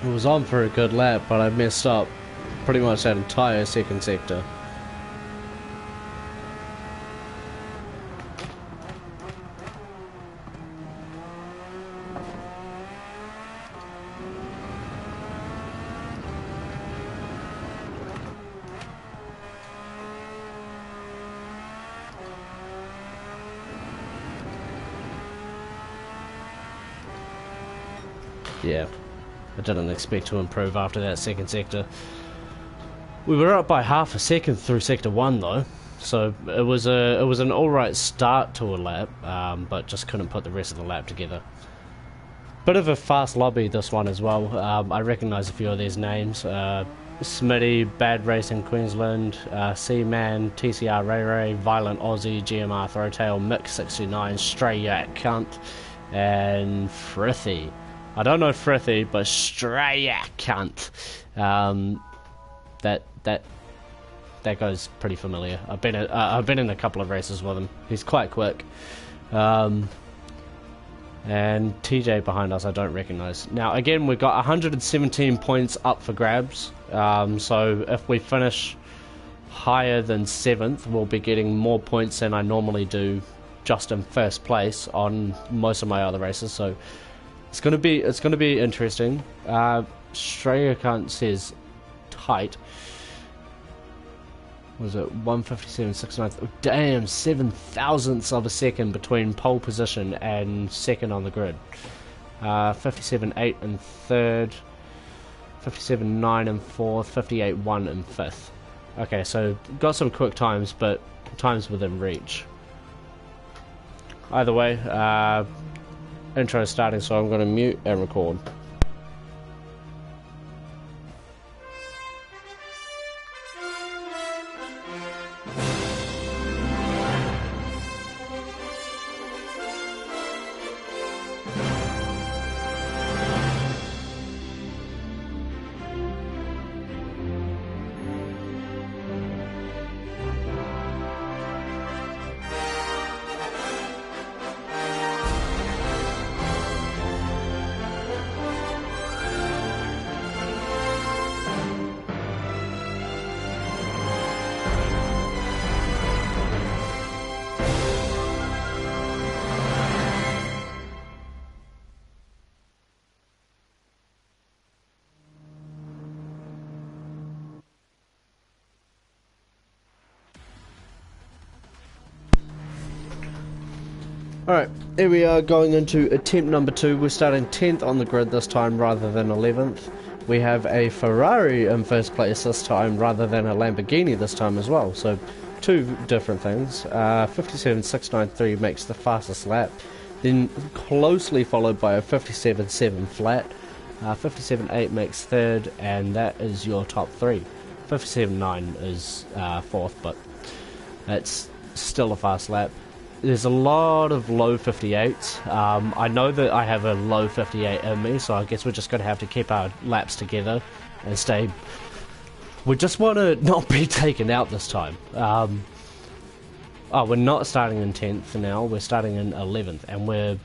It was on for a good lap, but I messed up pretty much that entire second sector. Yeah, I didn't expect to improve after that second sector. We were up by half a second through sector 1 though, so it was an alright start to a lap, but just couldn't put the rest of the lap together. Bit of a fast lobby this one as well. I recognise a few of these names. Smitty, Bad Racing Queensland, Seaman, TCR Ray Ray, Violent Aussie, GMR Throwtail, Mick69, Stray Yak Cunt, and Frithy. I don't know Frithy, but Stray Yak Cunt. That guy's pretty familiar. I've been in a couple of races with him. He's quite quick. And TJ behind us I don't recognise. Now again, we've got 117 points up for grabs, so if we finish higher than 7th we'll be getting more points than I normally do just in first place on most of my other races, so it's gonna be interesting. Straya Kant says tight. Was it 157.69? Oh, damn, 7 thousandths of a second between pole position and second on the grid. 57.8 in third, 57.9 in fourth, 58.1 in fifth. Okay, so got some quick times, but times within reach. Either way, intro starting, so I'm going to mute and record. Alright, here we are going into attempt number 2. We're starting 10th on the grid this time rather than 11th. We have a Ferrari in first place this time rather than a Lamborghini this time as well. So, two different things. 57.693 makes the fastest lap. Then closely followed by a 57.7 flat. 57.8 makes third, and that is your top 3. 57.9 is fourth, but that's still a fast lap. There's a lot of low 58s. I know that I have a low 58 in me, so I guess we're just going to have to keep our laps together and stay. We just want to not be taken out this time. Oh, we're not starting in 10th now, we're starting in 11th, and we're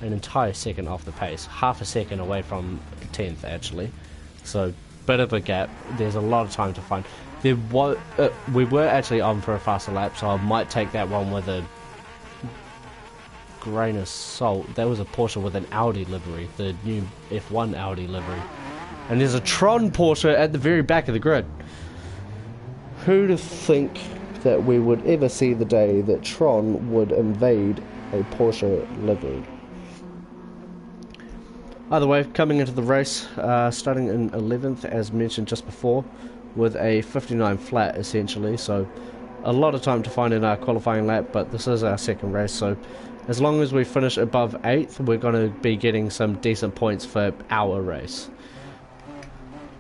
an entire second off the pace. Half a second away from 10th, actually. So, bit of a gap. There's a lot of time to find. We were actually on for a faster lap, so I might take that one with a grain of salt. That was a Porsche with an Audi livery, the new F1 Audi livery. And there's a Tron Porsche at the very back of the grid. Who'd have think that we would ever see the day that Tron would invade a Porsche livery? Either way, coming into the race, starting in 11th as mentioned just before, with a 59 flat essentially, so a lot of time to find in our qualifying lap, but this is our second race, so as long as we finish above 8th, we're going to be getting some decent points for our race.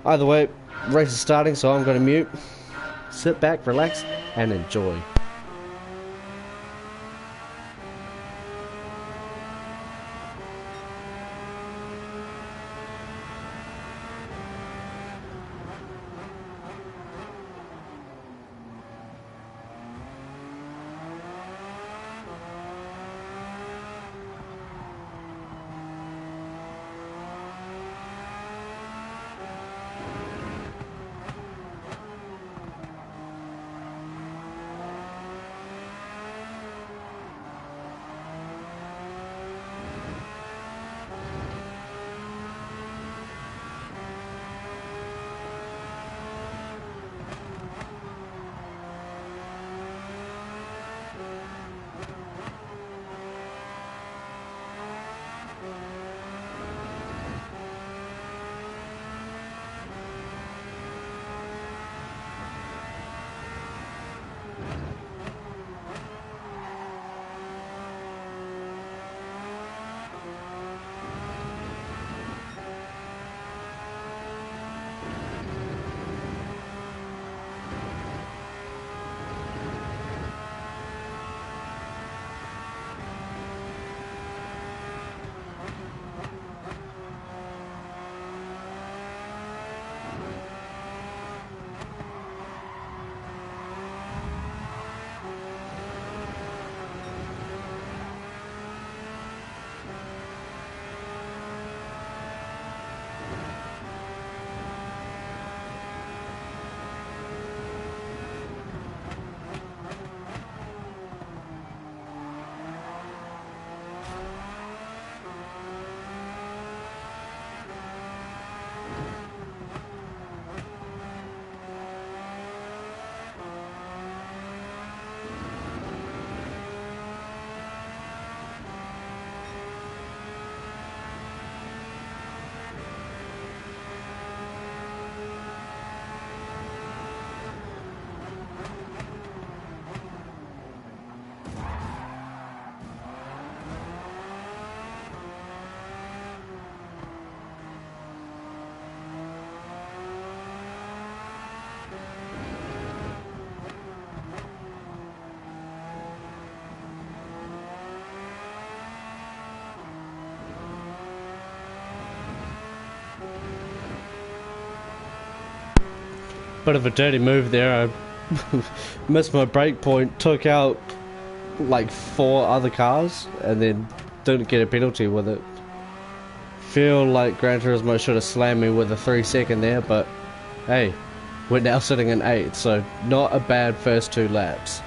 Either way, race is starting, so I'm going to mute, sit back, relax, and enjoy. Bit of a dirty move there. I missed my break point, took out like 4 other cars, and then didn't get a penalty with it. Feel like Gran Turismo should have slammed me with a 3-second there, but hey, we're now sitting in 8th, so not a bad first 2 laps.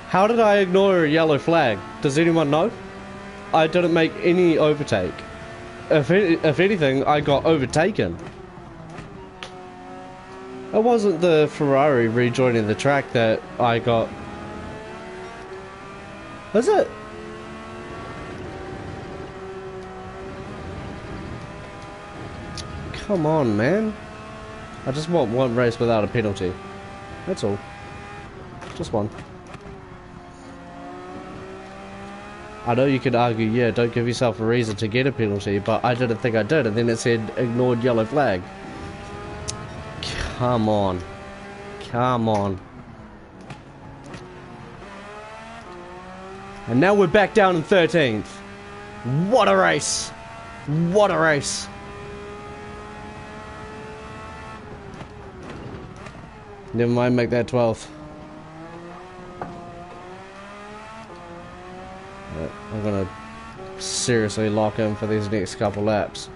How did I ignore a yellow flag? Does anyone know? I didn't make any overtake. If anything, I got overtaken. It wasn't the Ferrari rejoining the track that I got. Was it? Come on, man. I just want one race without a penalty. That's all. Just one. I know you could argue, yeah, don't give yourself a reason to get a penalty, but I didn't think I did, and then it said ignored yellow flag. Come on. Come on. And now we're back down in 13th. What a race! What a race! Never mind, make that 12th. I'm gonna seriously lock in for these next couple laps.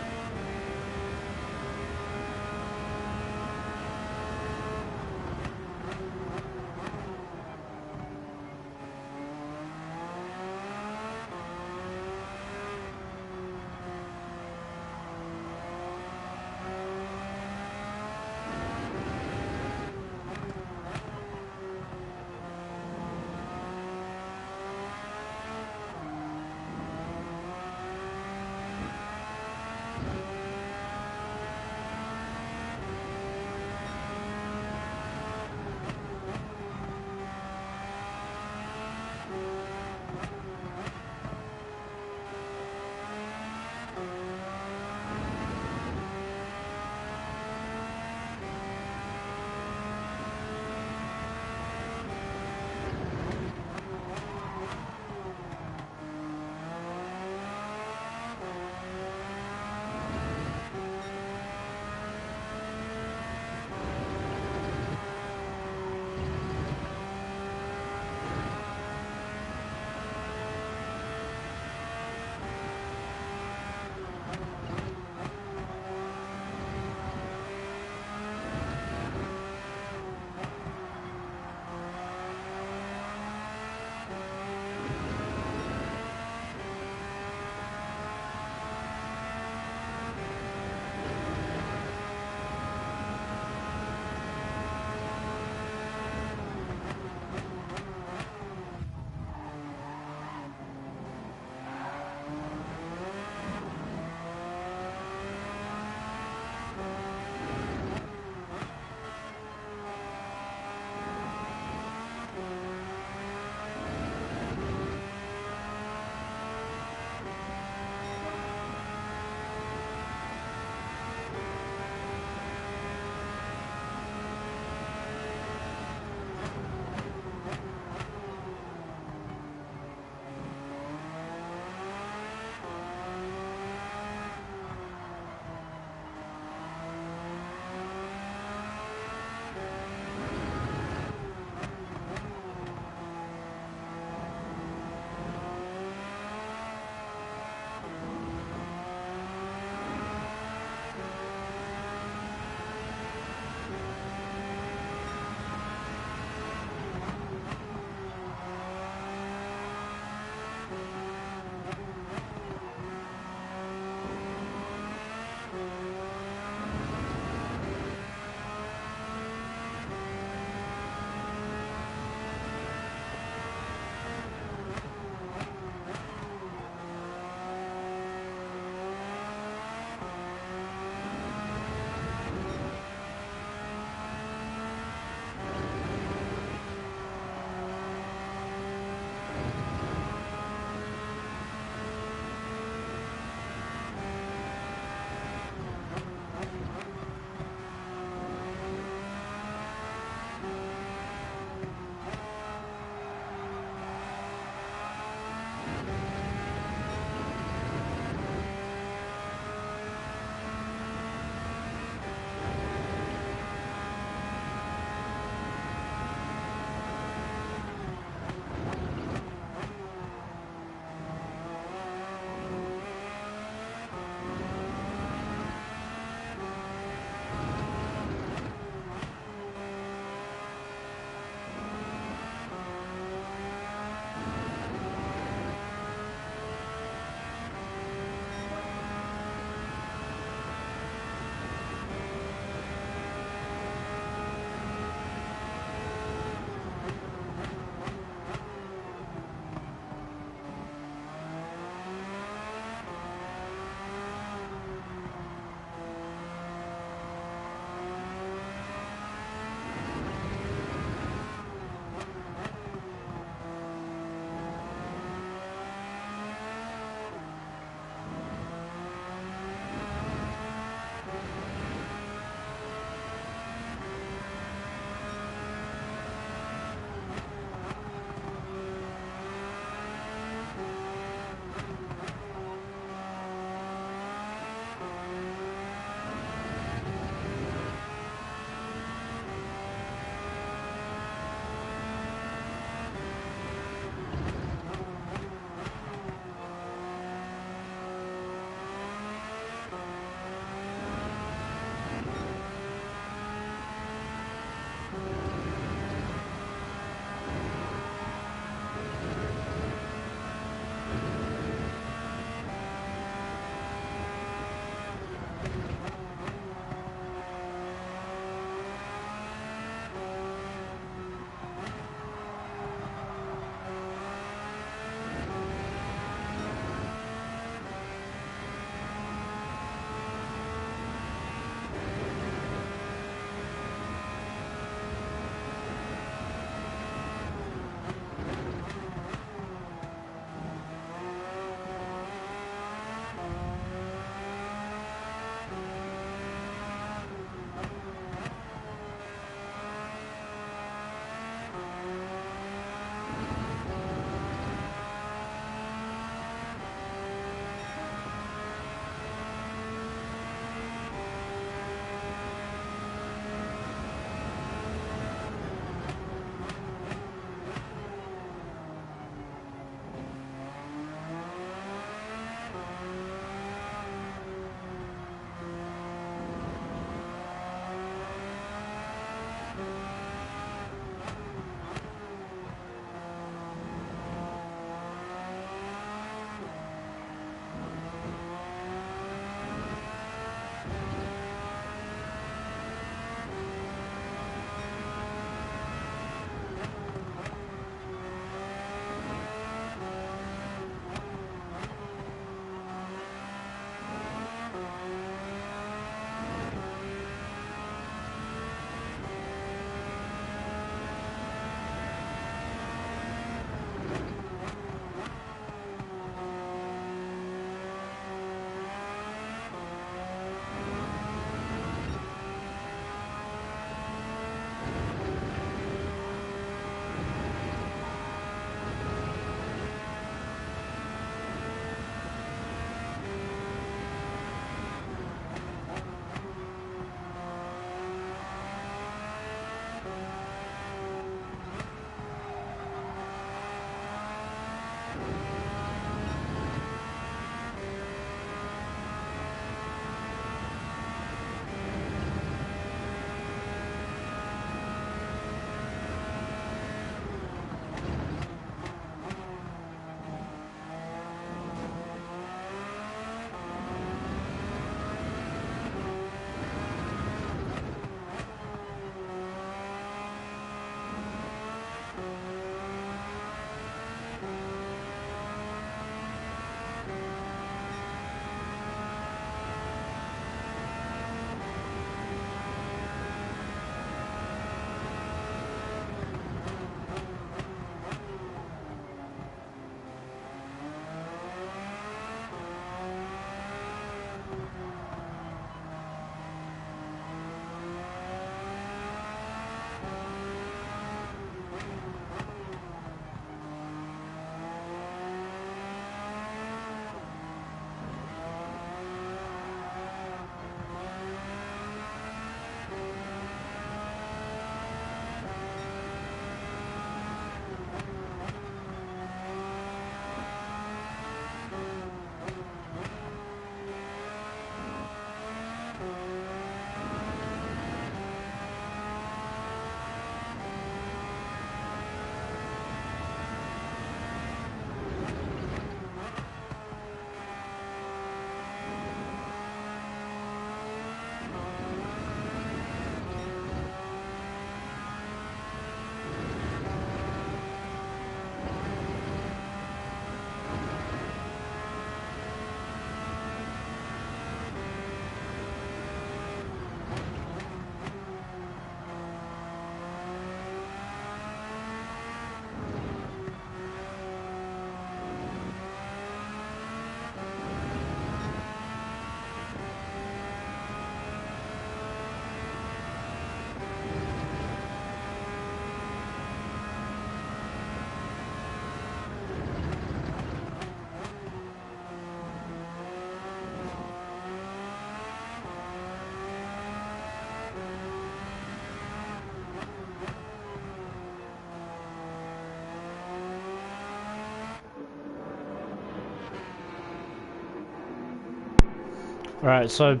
Alright, so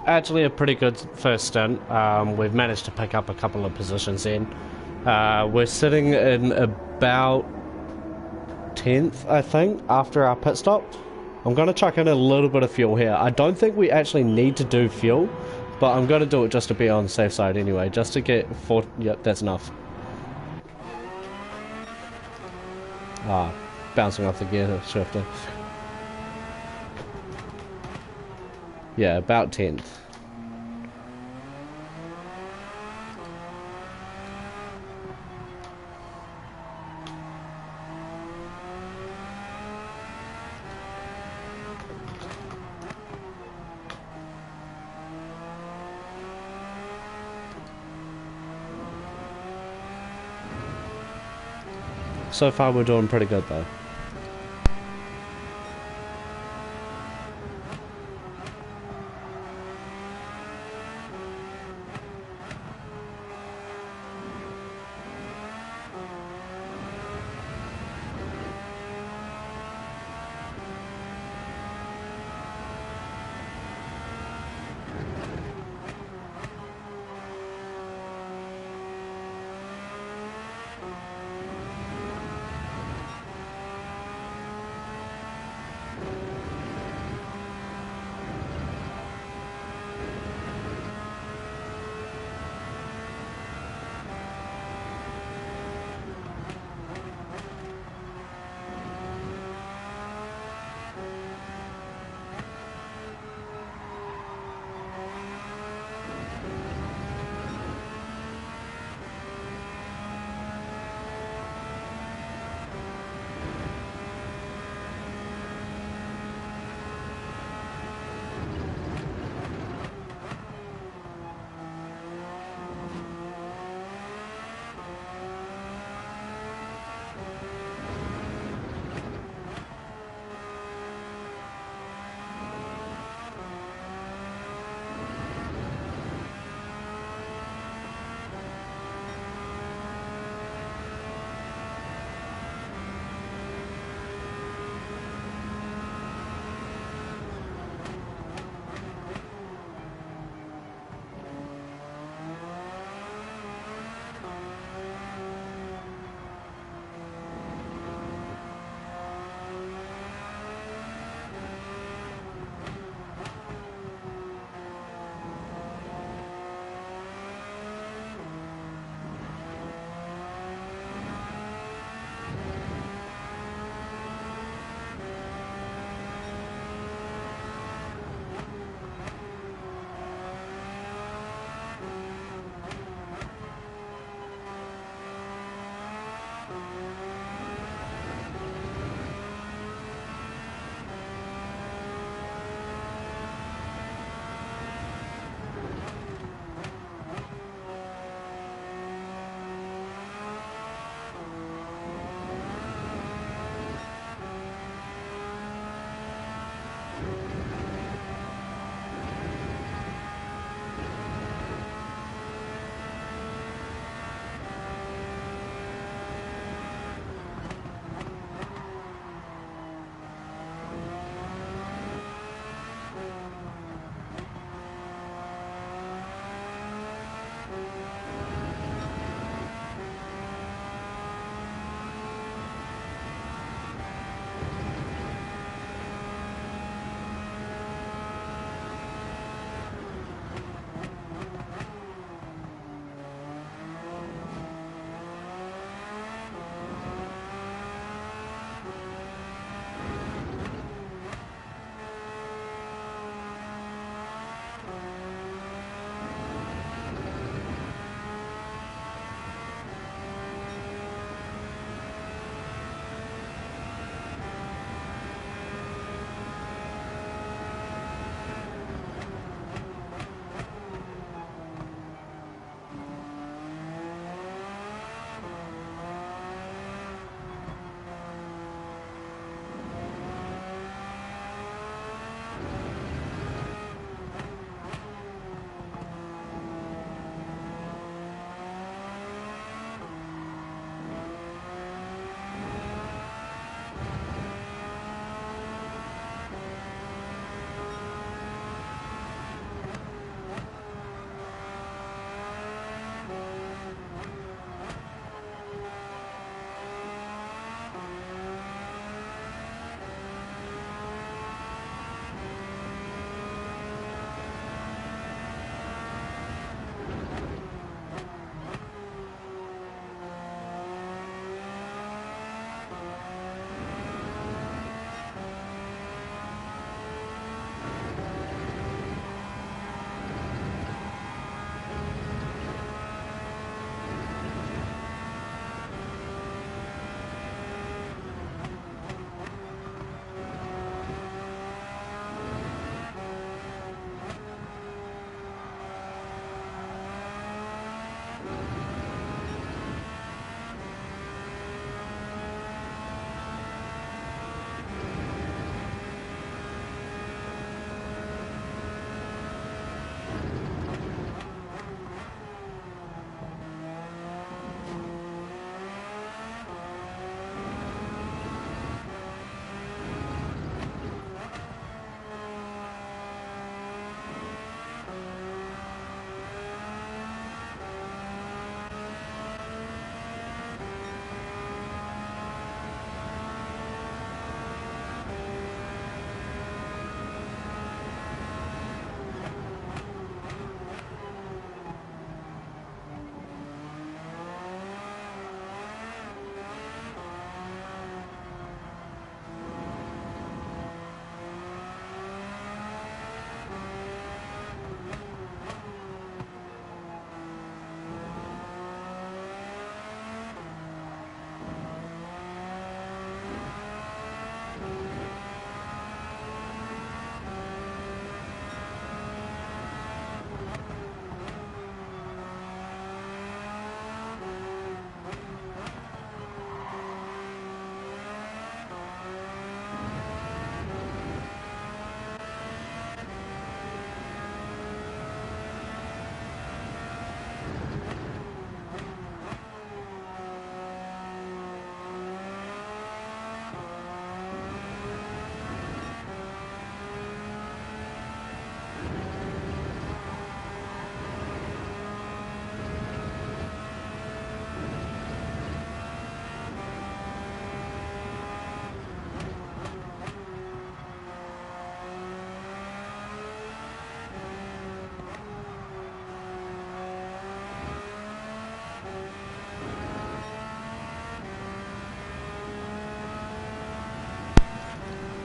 actually a pretty good first stint. We've managed to pick up a couple of positions in. We're sitting in about 10th, I think, after our pit stop. I'm going to chuck in a little bit of fuel here. I don't think we actually need to do fuel, but I'm going to do it just to be on the safe side anyway, just to get 4... Yep, that's enough. Bouncing off the gear shifter. Yeah, about 10th. So far we're doing pretty good though.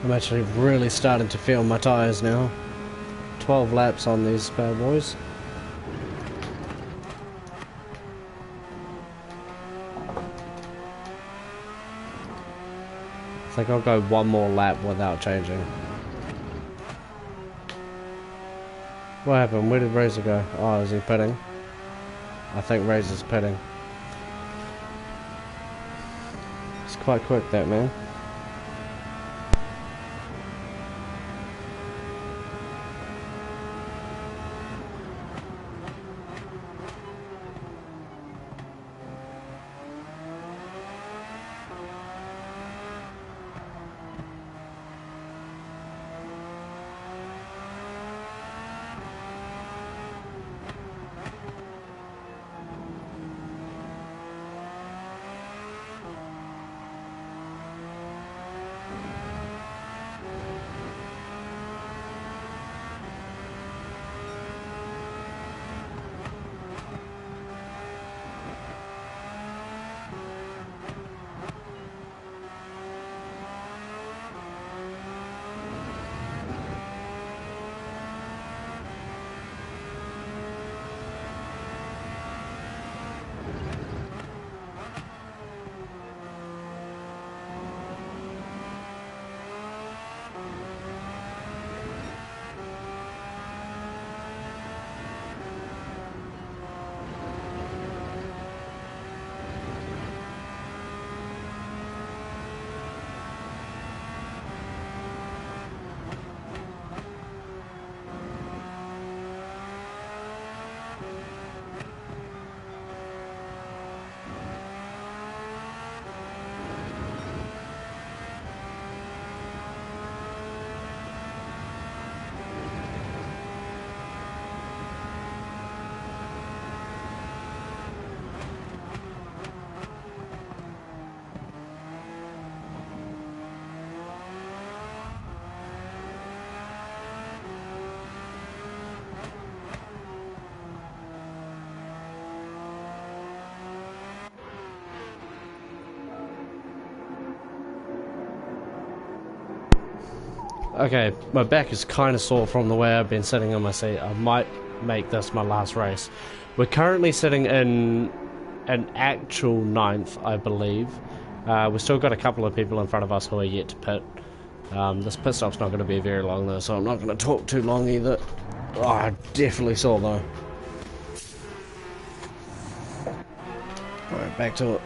I'm actually really starting to feel my tyres now. 12 laps on these bad boys. I think I'll go one more lap without changing. What happened? Where did Razor go? Oh, is he pitting? I think Razor's pitting. It's quite quick, that man. Okay, my back is kind of sore from the way I've been sitting on my seat. I might make this my last race. We're currently sitting in an actual 9th, I believe. We've still got a couple of people in front of us who are yet to pit. This pit stop's not going to be very long though, so I'm not going to talk too long either. Oh, I definitely saw though. Alright, back to it.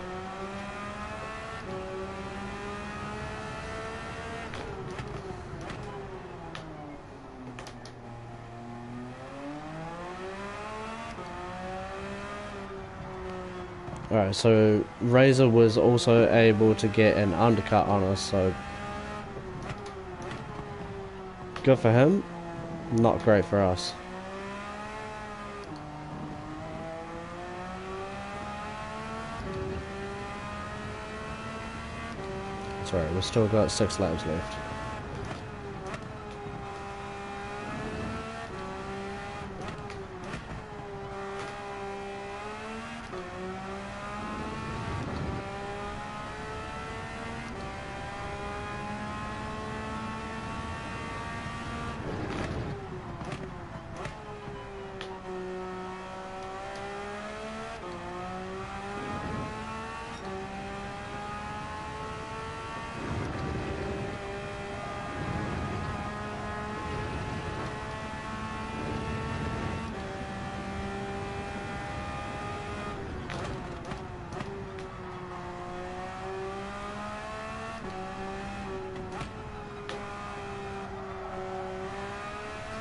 Alright, so Razor was also able to get an undercut on us, so good for him, not great for us. Sorry, we've still got 6 laps left.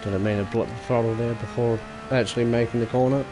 Didn't mean to block the throttle there before actually making the corner.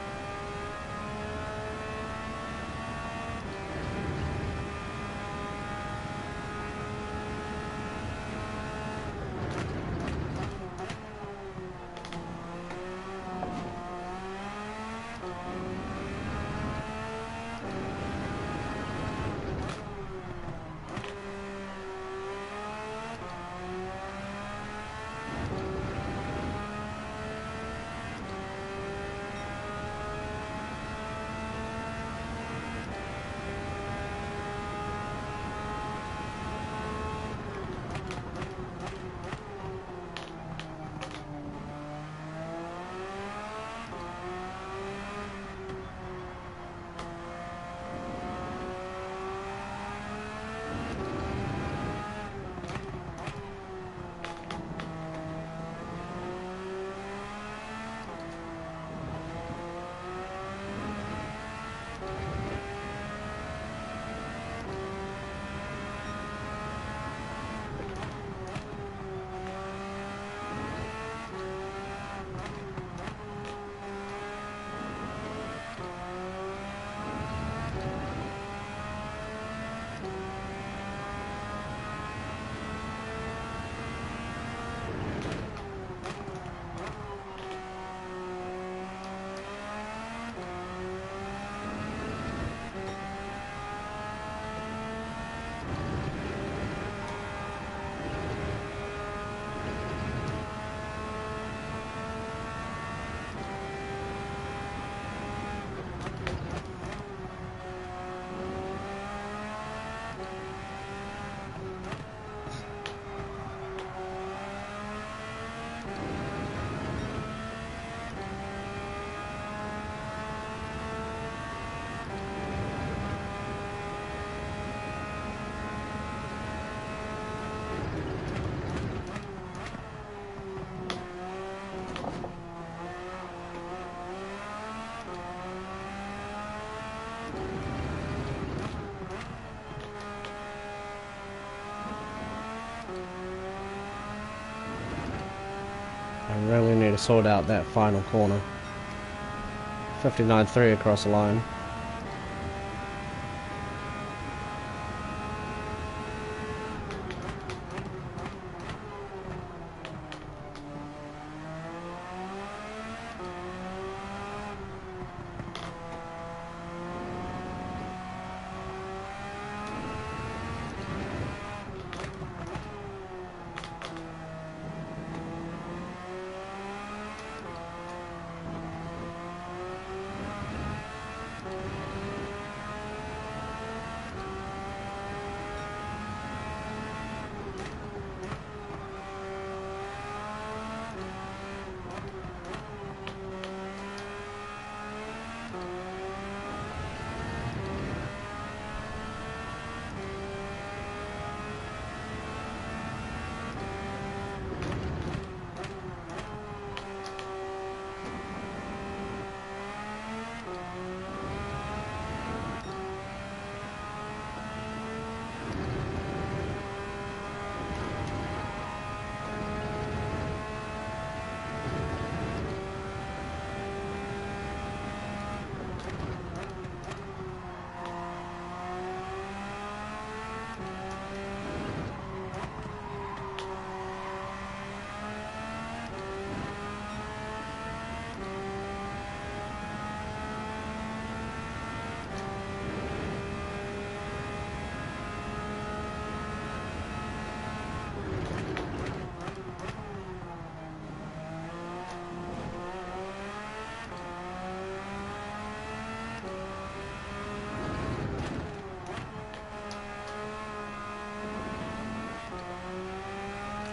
I really need to sort out that final corner. 59.3 across the line.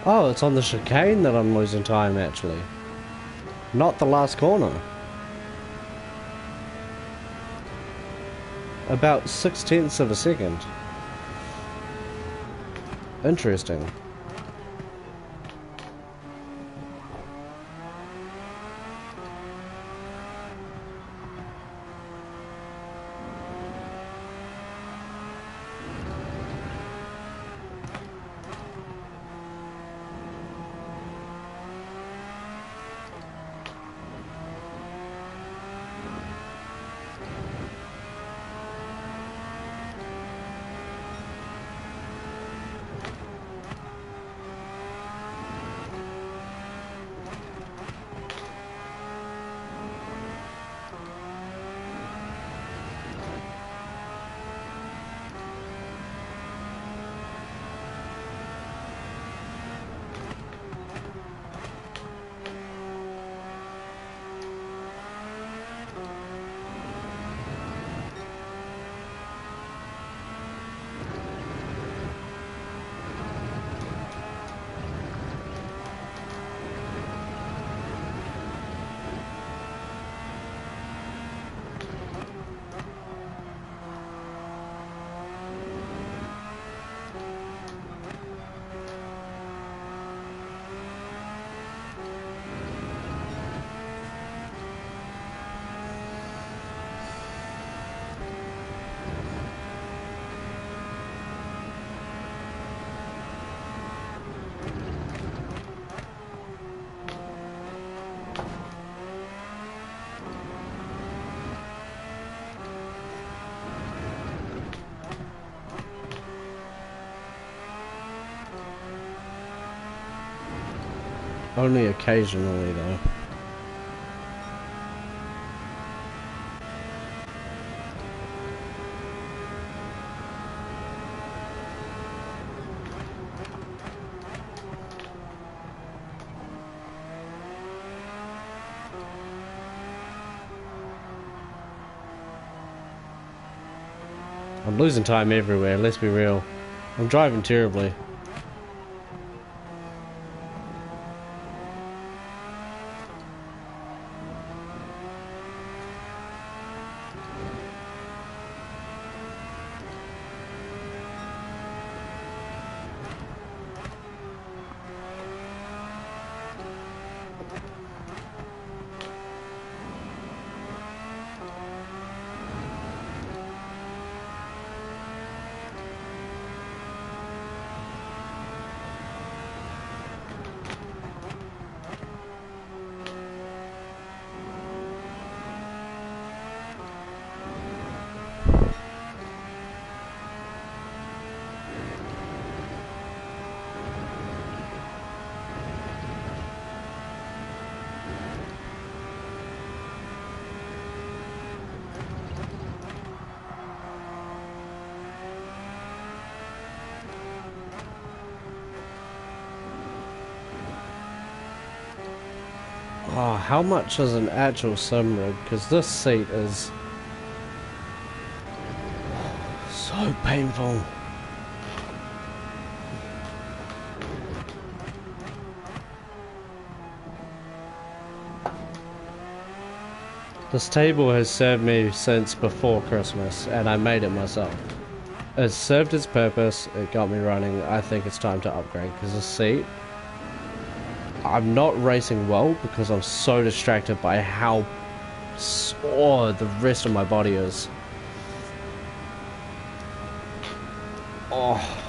Oh, it's on the chicane that I'm losing time, actually. Not the last corner. About 6/10 of a second. Interesting. Only occasionally, though. I'm losing time everywhere, let's be real. I'm driving terribly. Oh, how much is an actual sim rig? Because this seat is so painful. This table has served me since before Christmas, and I made it myself. It served its purpose, it got me running. I think it's time to upgrade, because this seat, I'm not racing well because I'm so distracted by how sore the rest of my body is. Oh.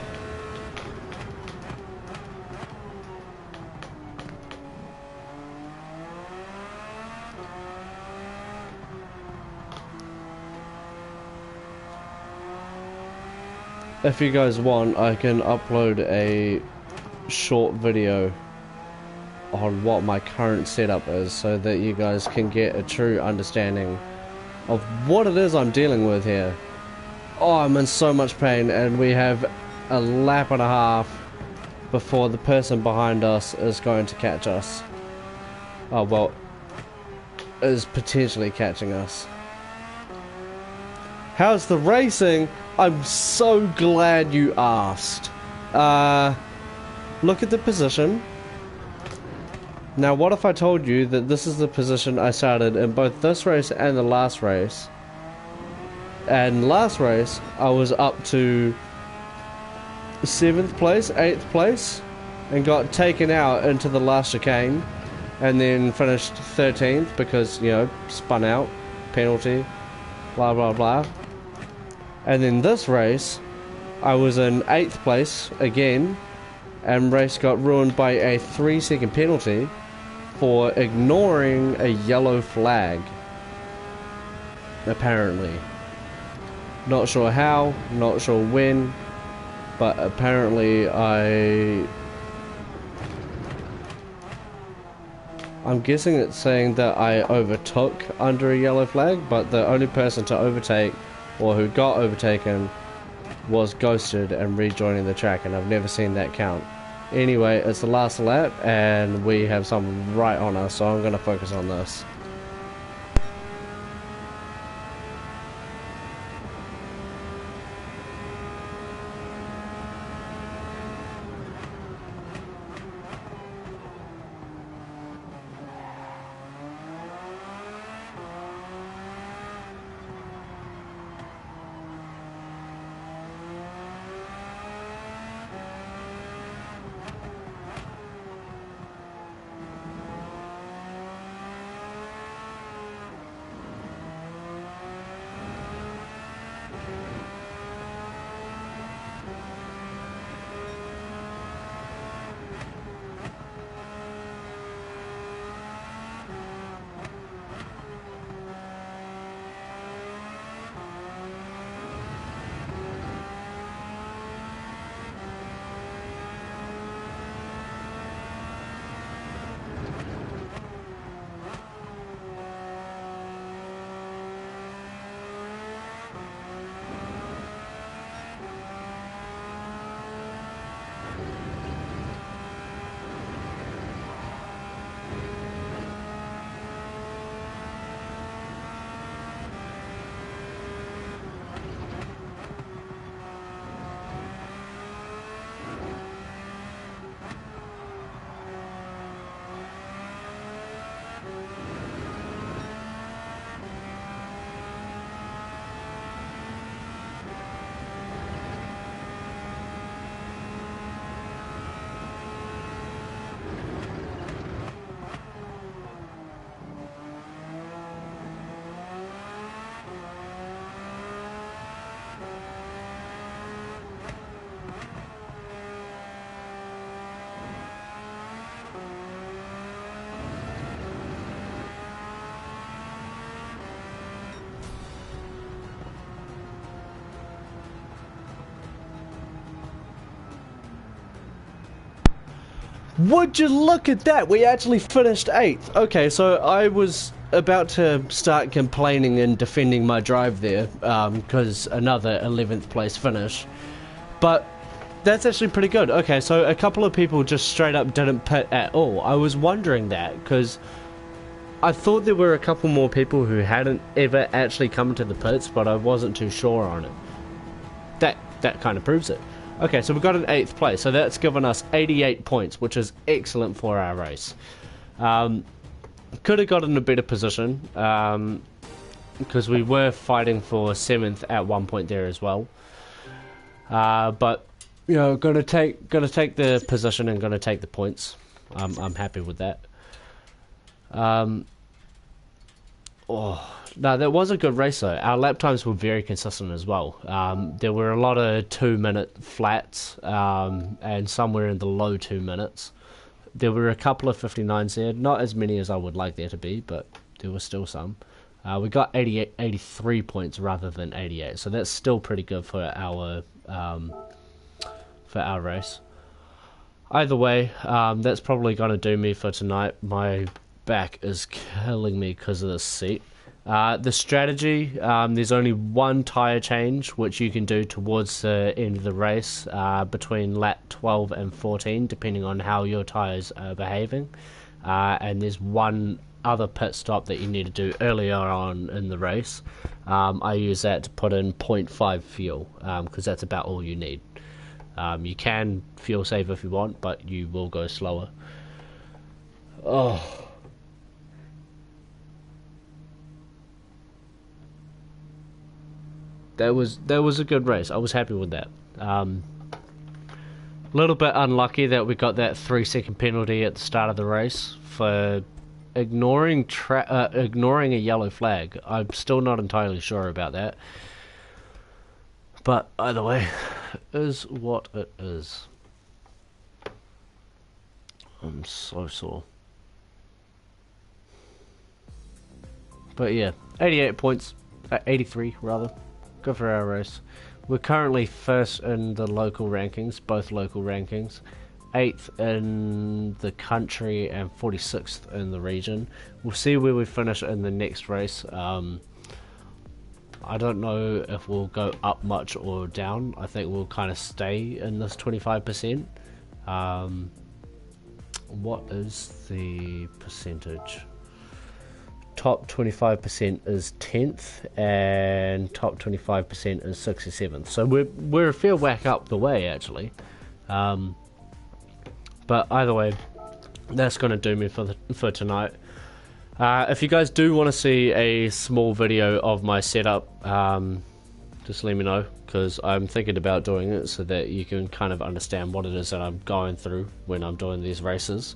If you guys want, I can upload a short video on what my current setup is so that you guys can get a true understanding of what it is I'm dealing with here. Oh, I'm in so much pain, and we have a lap and a half before the person behind us is going to catch us. Oh, well, is potentially catching us. How's the racing? I'm so glad you asked. Look at the position. Now, what if I told you that this is the position I started in both this race and the last race? And last race, I was up to 7th place, 8th place, and got taken out into the last chicane, and then finished 13th because, you know, spun out, penalty, blah blah blah. And then this race, I was in 8th place again, and race got ruined by a 3-second penalty for ignoring a yellow flag. Apparently. Not sure how, not sure when, but apparently I'm guessing it's saying that I overtook under a yellow flag, but the only person to overtake, or who got overtaken, was ghosted and rejoining the track, and I've never seen that count. Anyway, it's the last lap, and we have someone right on us, so I'm going to focus on this. Would you look at that? We actually finished 8th. Okay, so I was about to start complaining and defending my drive there, because another 11th place finish. But that's actually pretty good. Okay, so a couple of people just straight up didn't pit at all. I was wondering that, because I thought there were a couple more people who hadn't ever actually come to the pits, but I wasn't too sure on it. That kind of proves it. Okay, so we got an 8th place, so that's given us 88 points, which is excellent for our race. Could have gotten a better position, because we were fighting for 7th at one point there as well. But you know, gonna take the position and gonna take the points. I'm happy with that. No, that was a good race though. Our lap times were very consistent as well. There were a lot of 2-minute flats, and somewhere in the low 2 minutes. There were a couple of 59s there, not as many as I would like there to be, but there were still some. We got 83 points rather than 88, so that's still pretty good for our race. Either way, that's probably going to do me for tonight. My back is killing me because of this seat. The strategy, there's only one tyre change which you can do towards the end of the race, between lap 12 and 14, depending on how your tyres are behaving. And there's one other pit stop that you need to do earlier on in the race. I use that to put in 0.5 fuel, because that's about all you need. You can fuel save if you want, but you will go slower. Oh. That was a good race. I was happy with that. A little bit unlucky that we got that 3-second penalty at the start of the race for ignoring a yellow flag. I'm still not entirely sure about that. But either way, it is what it is. I'm so sore. But yeah, 88 points, 83 rather. Good for our race. We're currently 1st in the local rankings, both local rankings. 8th in the country and 46th in the region. We'll see where we finish in the next race. I don't know if we'll go up much or down. I think we'll kind of stay in this 25%. What is the percentage? Top 25% is 10th and top 25% is 67th. So we're a fair whack up the way actually. But either way, that's going to do me for tonight. If you guys do want to see a small video of my setup, just let me know, because I'm thinking about doing it so that you can kind of understand what it is that I'm going through when I'm doing these races.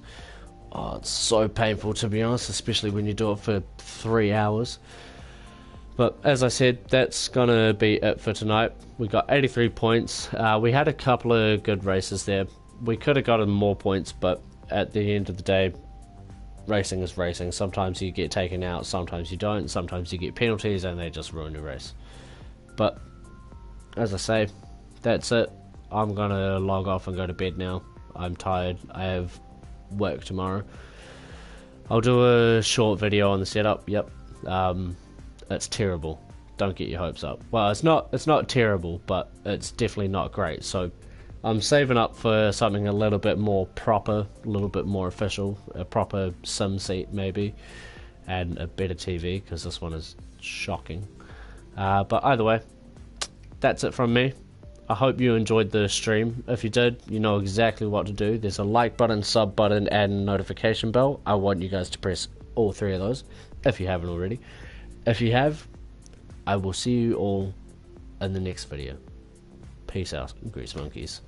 Oh, it's so painful, to be honest, especially when you do it for 3 hours. But as I said, that's gonna be it for tonight. We got 83 points. We had a couple of good races there. We could have gotten more points, but at the end of the day, racing is racing. Sometimes you get taken out, sometimes you don't, sometimes you get penalties and they just ruin your race. But as I say, that's it. I'm gonna log off and go to bed now. I'm tired. I have work tomorrow. I'll do a short video on the setup. Yep. It's terrible. Don't get your hopes up. Well, it's not terrible, but it's definitely not great. So I'm saving up for something a little bit more proper, a little bit more official, a proper sim seat maybe, and a better TV, because this one is shocking. But either way, that's it from me. I hope you enjoyed the stream. If you did, you know exactly what to do. There's a like button, sub button, and notification bell. I want you guys to press all 3 of those, if you haven't already. If you have, I will see you all in the next video. Peace out, Grease Monkeys.